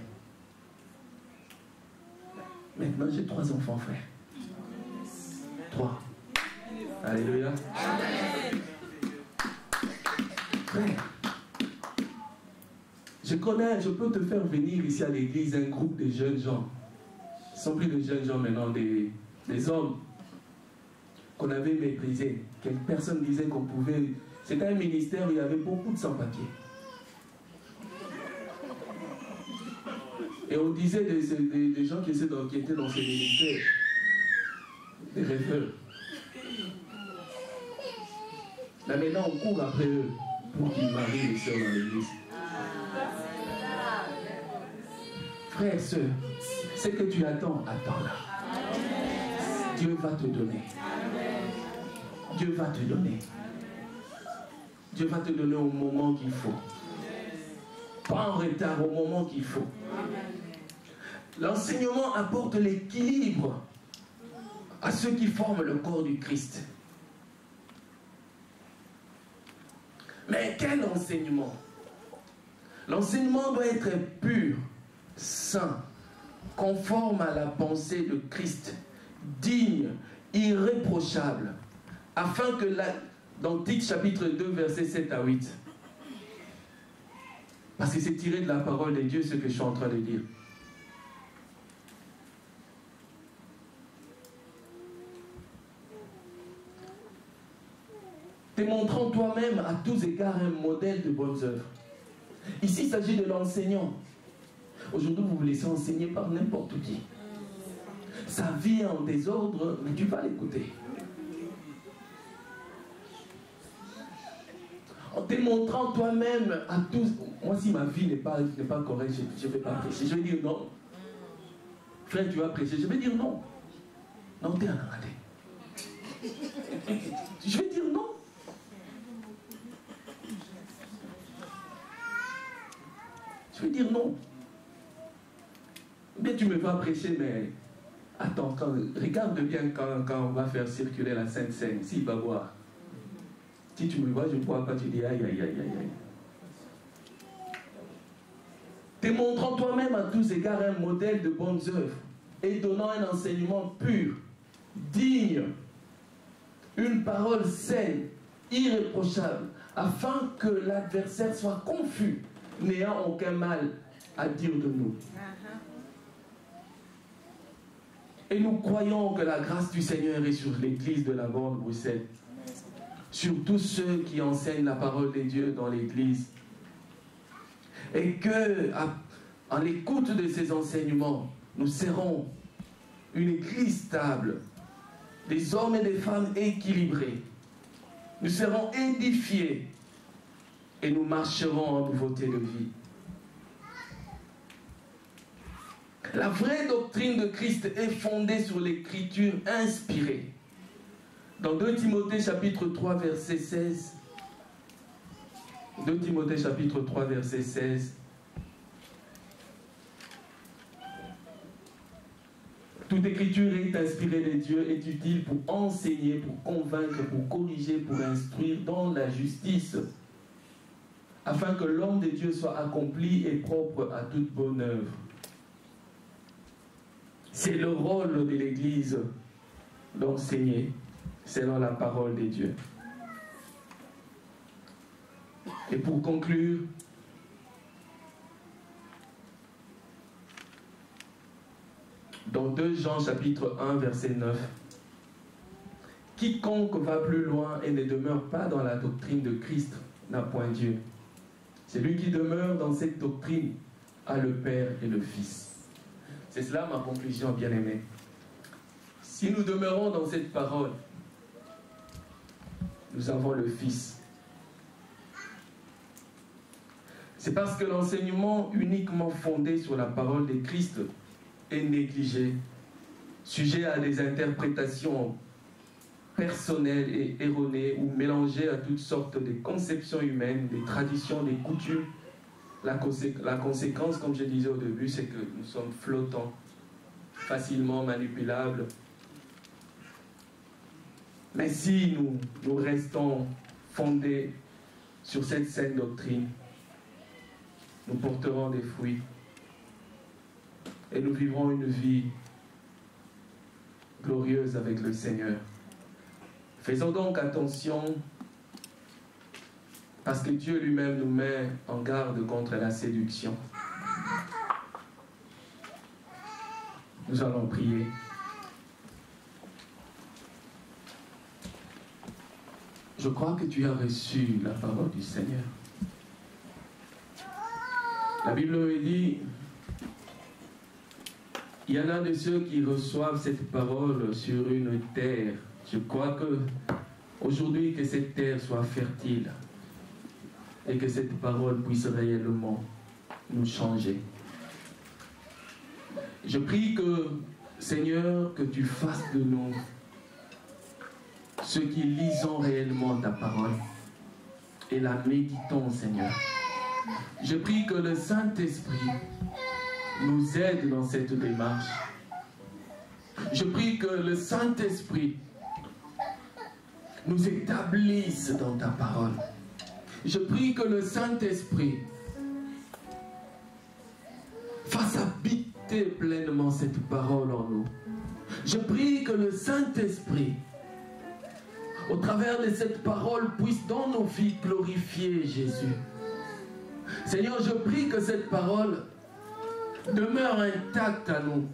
Maintenant, j'ai 3 enfants, frère. 3. Alléluia. Frère, je peux te faire venir ici à l'église un groupe de jeunes gens. Ce ne sont plus de jeunes gens maintenant, des hommes qu'on avait méprisés. Quelques personnes disaient qu'on pouvait... C'était un ministère où il y avait beaucoup de sans-papiers. Et on disait des gens qui étaient dans ces ministères, des rêveurs. Là maintenant, on court après eux pour qu'ils marient les sœurs dans l'église. Frères, sœurs, ce que tu attends, attends-là. Dieu va te donner. Dieu va te donner. Dieu va te donner au moment qu'il faut. Pas en retard, au moment qu'il faut. L'enseignement apporte l'équilibre à ceux qui forment le corps du Christ. Mais quel enseignement? L'enseignement doit être pur, saint, conforme à la pensée de Christ, digne, irréprochable, afin que dans Tite chapitre 2, versets 7 à 8, parce que c'est tiré de la parole de Dieu ce que je suis en train de dire. Te montrant toi-même à tous égards un modèle de bonnes œuvres. Ici, il s'agit de l'enseignant. Aujourd'hui, vous vous laissez enseigner par n'importe qui. Sa vie est en désordre, mais tu vas l'écouter. En te montrant toi-même à tous. Moi, si ma vie n'est pas correcte, je ne vais pas prêcher. Je vais dire non. Frère, tu vas prêcher. Je vais dire non. Non, t'es un raté. Je vais dire non. Je vais dire non. Mais tu me vas prêcher, mais attends, regarde bien quand on va faire circuler la Sainte Seine, s'il va boire. Si tu me vois, je ne bois pas, tu dis aïe, aïe, aïe, aïe. Te montrant toi-même à tous égards un modèle de bonnes œuvres et donnant un enseignement pur, digne, une parole saine, irréprochable, afin que l'adversaire soit confus, n'ayant aucun mal à dire de nous. Et nous croyons que la grâce du Seigneur est sur l'église de la Grande Bruxelles, sur tous ceux qui enseignent la parole de Dieu dans l'église. Et que, en l'écoute de ces enseignements, nous serons une église stable, des hommes et des femmes équilibrés. Nous serons édifiés et nous marcherons en nouveauté de vie. La vraie doctrine de Christ est fondée sur l'écriture inspirée. Dans 2 Timothée chapitre 3 verset 16, 2 Timothée chapitre 3 verset 16, toute écriture est inspirée de Dieu, est utile pour enseigner, pour convaincre, pour corriger, pour instruire dans la justice, afin que l'homme de Dieu soit accompli et propre à toute bonne œuvre. C'est le rôle de l'Église d'enseigner selon la parole de Dieu. Et pour conclure, dans 2 Jean chapitre 1 verset 9, quiconque va plus loin et ne demeure pas dans la doctrine de Christ n'a point Dieu. Celui qui demeure dans cette doctrine a le Père et le Fils. C'est cela ma conclusion, bien-aimés. Si nous demeurons dans cette parole, nous avons le Fils. C'est parce que l'enseignement uniquement fondé sur la parole de Christ est négligé, sujet à des interprétations personnelles et erronées ou mélangé à toutes sortes de conceptions humaines, des traditions, des coutumes. La conséquence, comme je disais au début, c'est que nous sommes flottants, facilement manipulables. Mais si nous restons fondés sur cette saine doctrine, nous porterons des fruits et nous vivrons une vie glorieuse avec le Seigneur. Faisons donc attention, parce que Dieu lui-même nous met en garde contre la séduction. Nous allons prier. Je crois que tu as reçu la parole du Seigneur. La Bible me dit, il y en a de ceux qui reçoivent cette parole sur une terre. Je crois que aujourd'hui que cette terre soit fertile et que cette parole puisse réellement nous changer. Je prie que, Seigneur, que tu fasses de nous ceux qui lisons réellement ta parole et la méditons, Seigneur. Je prie que le Saint-Esprit nous aide dans cette démarche. Je prie que le Saint-Esprit nous établisse dans ta parole. Je prie que le Saint-Esprit fasse habiter pleinement cette parole en nous. Je prie que le Saint-Esprit, au travers de cette parole, puisse dans nos vies glorifier Jésus. Seigneur, je prie que cette parole demeure intacte à nous.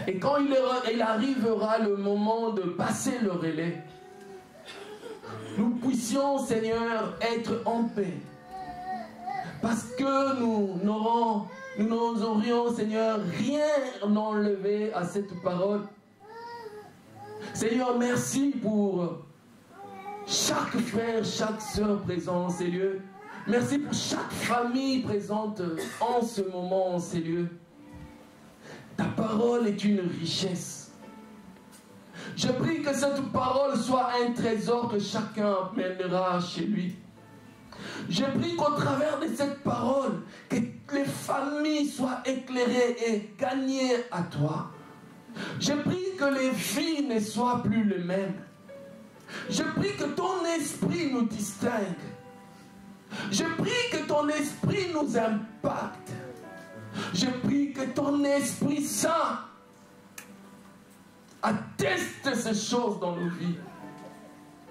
Et quand il arrivera le moment de passer le relais, nous puissions, Seigneur, être en paix. Parce que nous n'oserions, Seigneur, rien enlever à cette parole. Seigneur, merci pour chaque frère, chaque sœur présent, Seigneur. Merci pour chaque famille présente en ce moment, Seigneur. Ta parole est une richesse. Je prie que cette parole soit un trésor que chacun amènera chez lui. Je prie qu'au travers de cette parole, que les familles soient éclairées et gagnées à toi. Je prie que les vies ne soient plus les mêmes. Je prie que ton esprit nous distingue. Je prie que ton esprit nous impacte. Je prie que ton Esprit Saint atteste ces choses dans nos vies.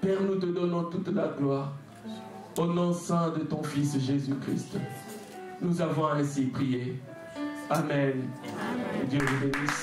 Père, nous te donnons toute la gloire. Au nom saint de ton Fils Jésus-Christ, nous avons ainsi prié. Amen. Amen. Dieu vous bénisse.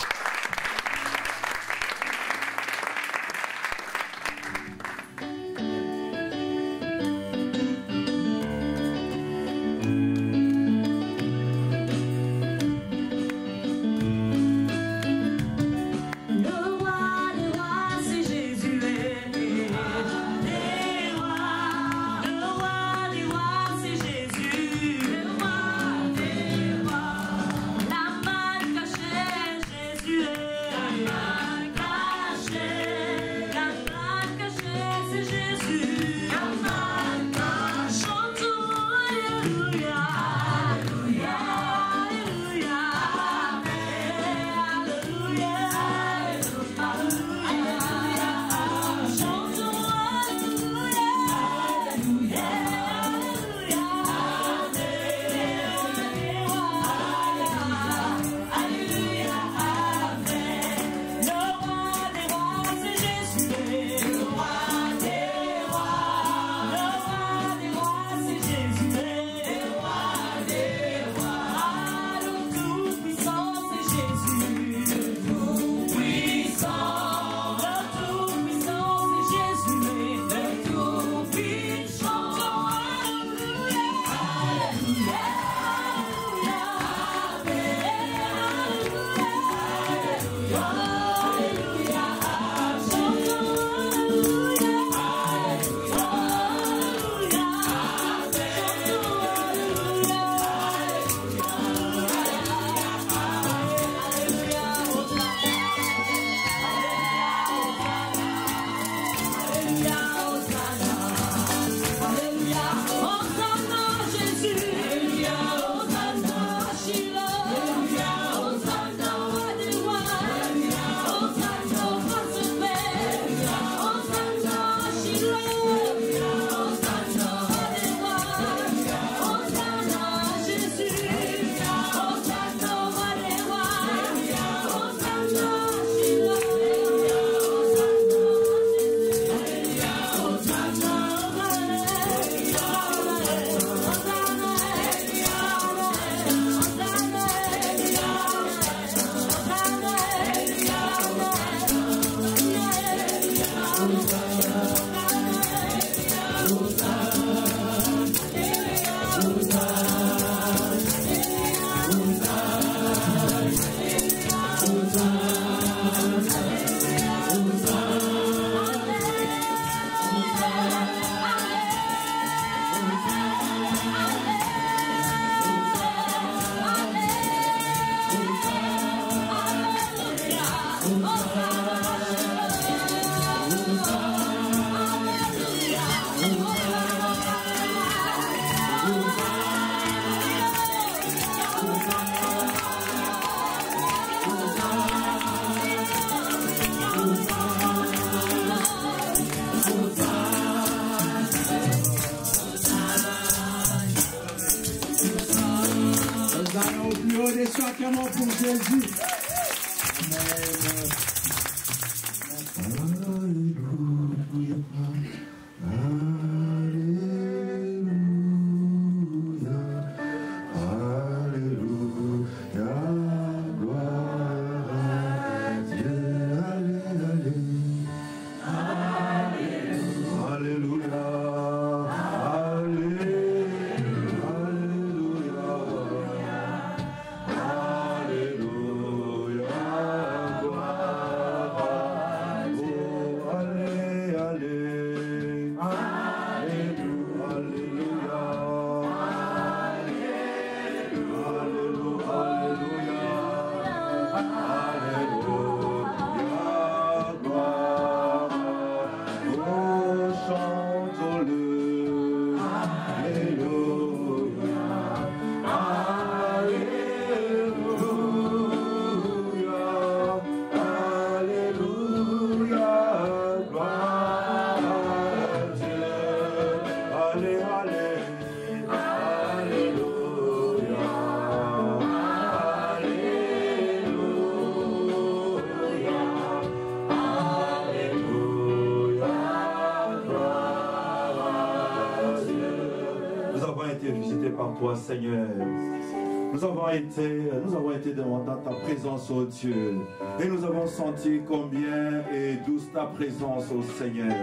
Sacrement pour Jésus. Alléluia. toi, Seigneur. Nous avons été dans ta présence, ô Dieu, et nous avons senti combien est douce ta présence, ô Seigneur.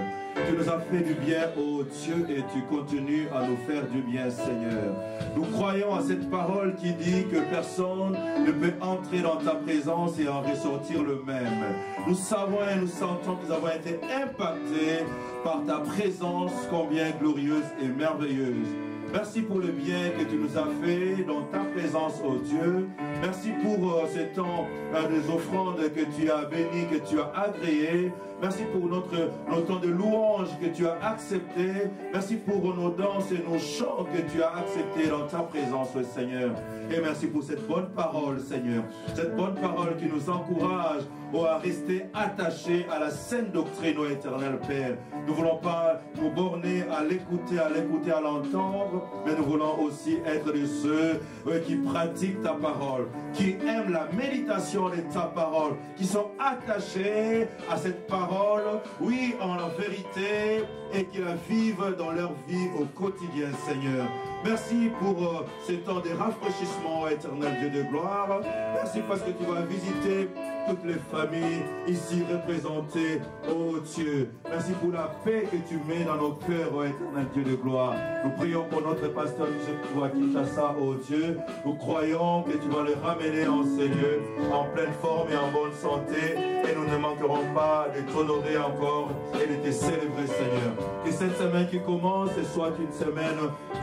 Tu nous as fait du bien, ô Dieu, et tu continues à nous faire du bien, Seigneur. Nous croyons à cette parole qui dit que personne ne peut entrer dans ta présence et en ressortir le même. Nous savons et nous sentons que nous avons été impactés par ta présence combien glorieuse et merveilleuse. Merci pour le bien que tu nous as fait dans ta présence, ô Dieu. Merci pour ce temps des offrandes que tu as bénies, que tu as agréées. Merci pour notre temps de louange que tu as accepté. Merci pour nos danses et nos chants que tu as acceptés dans ta présence, Seigneur. Et merci pour cette bonne parole, Seigneur. Cette bonne parole qui nous encourage à rester attachés à la saine doctrine, ô éternel Père. Nous ne voulons pas nous borner à l'écouter, à l'entendre, mais nous voulons aussi être de ceux qui pratiquent ta parole, qui aiment la méditation de ta parole, qui sont attachés à cette parole, oui, en la vérité, et qui la vivent dans leur vie au quotidien, Seigneur. Merci pour ce temps de rafraîchissement, éternel Dieu de gloire. Merci parce que tu vas visiter toutes les familles ici représentées, oh Dieu. Merci pour la paix que tu mets dans nos cœurs, oh éternel Dieu de gloire. Nous prions pour notre pasteur Joseph Kinshasa, oh Dieu. Nous croyons que tu vas le ramener en ces lieux, en pleine forme et en bonne santé. Et nous ne manquerons pas de t'honorer encore et de te célébrer, Seigneur. Que cette semaine qui commence soit une semaine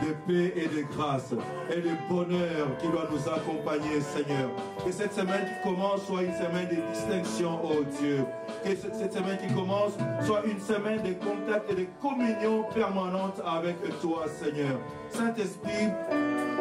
de paix et de grâce et de bonheur qui doit nous accompagner, Seigneur. Que cette semaine qui commence soit une semaine de distinction, oh Dieu. Que cette semaine qui commence soit une semaine de contact et de communion permanente avec toi, Seigneur. Saint-Esprit,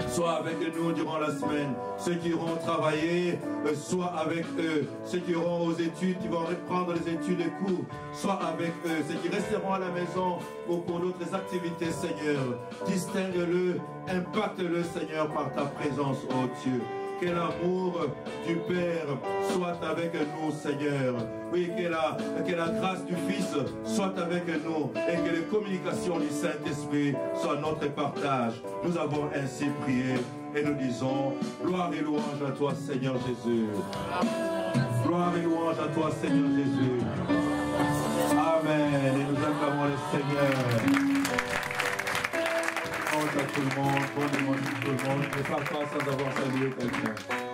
sois avec nous durant la semaine. Ceux qui iront travailler, sois avec eux. Ceux qui iront aux études, qui vont reprendre les études et cours, sois avec eux. Ceux qui resteront à la maison pour d'autres activités, Seigneur, distingue-le, impacte-le, Seigneur, par ta présence, oh Dieu. Que l'amour du Père soit avec nous, Seigneur. Oui, que la grâce du Fils soit avec nous et que les communications du Saint-Esprit soient notre partage. Nous avons ainsi prié et nous disons gloire et louange à toi, Seigneur Jésus. Gloire et louange à toi, Seigneur Jésus. Amen. Et nous acclamons le Seigneur. Bonjour à tout le monde, bon dimanche à tout le monde. Ne pars pas sans avoir salué quelqu'un.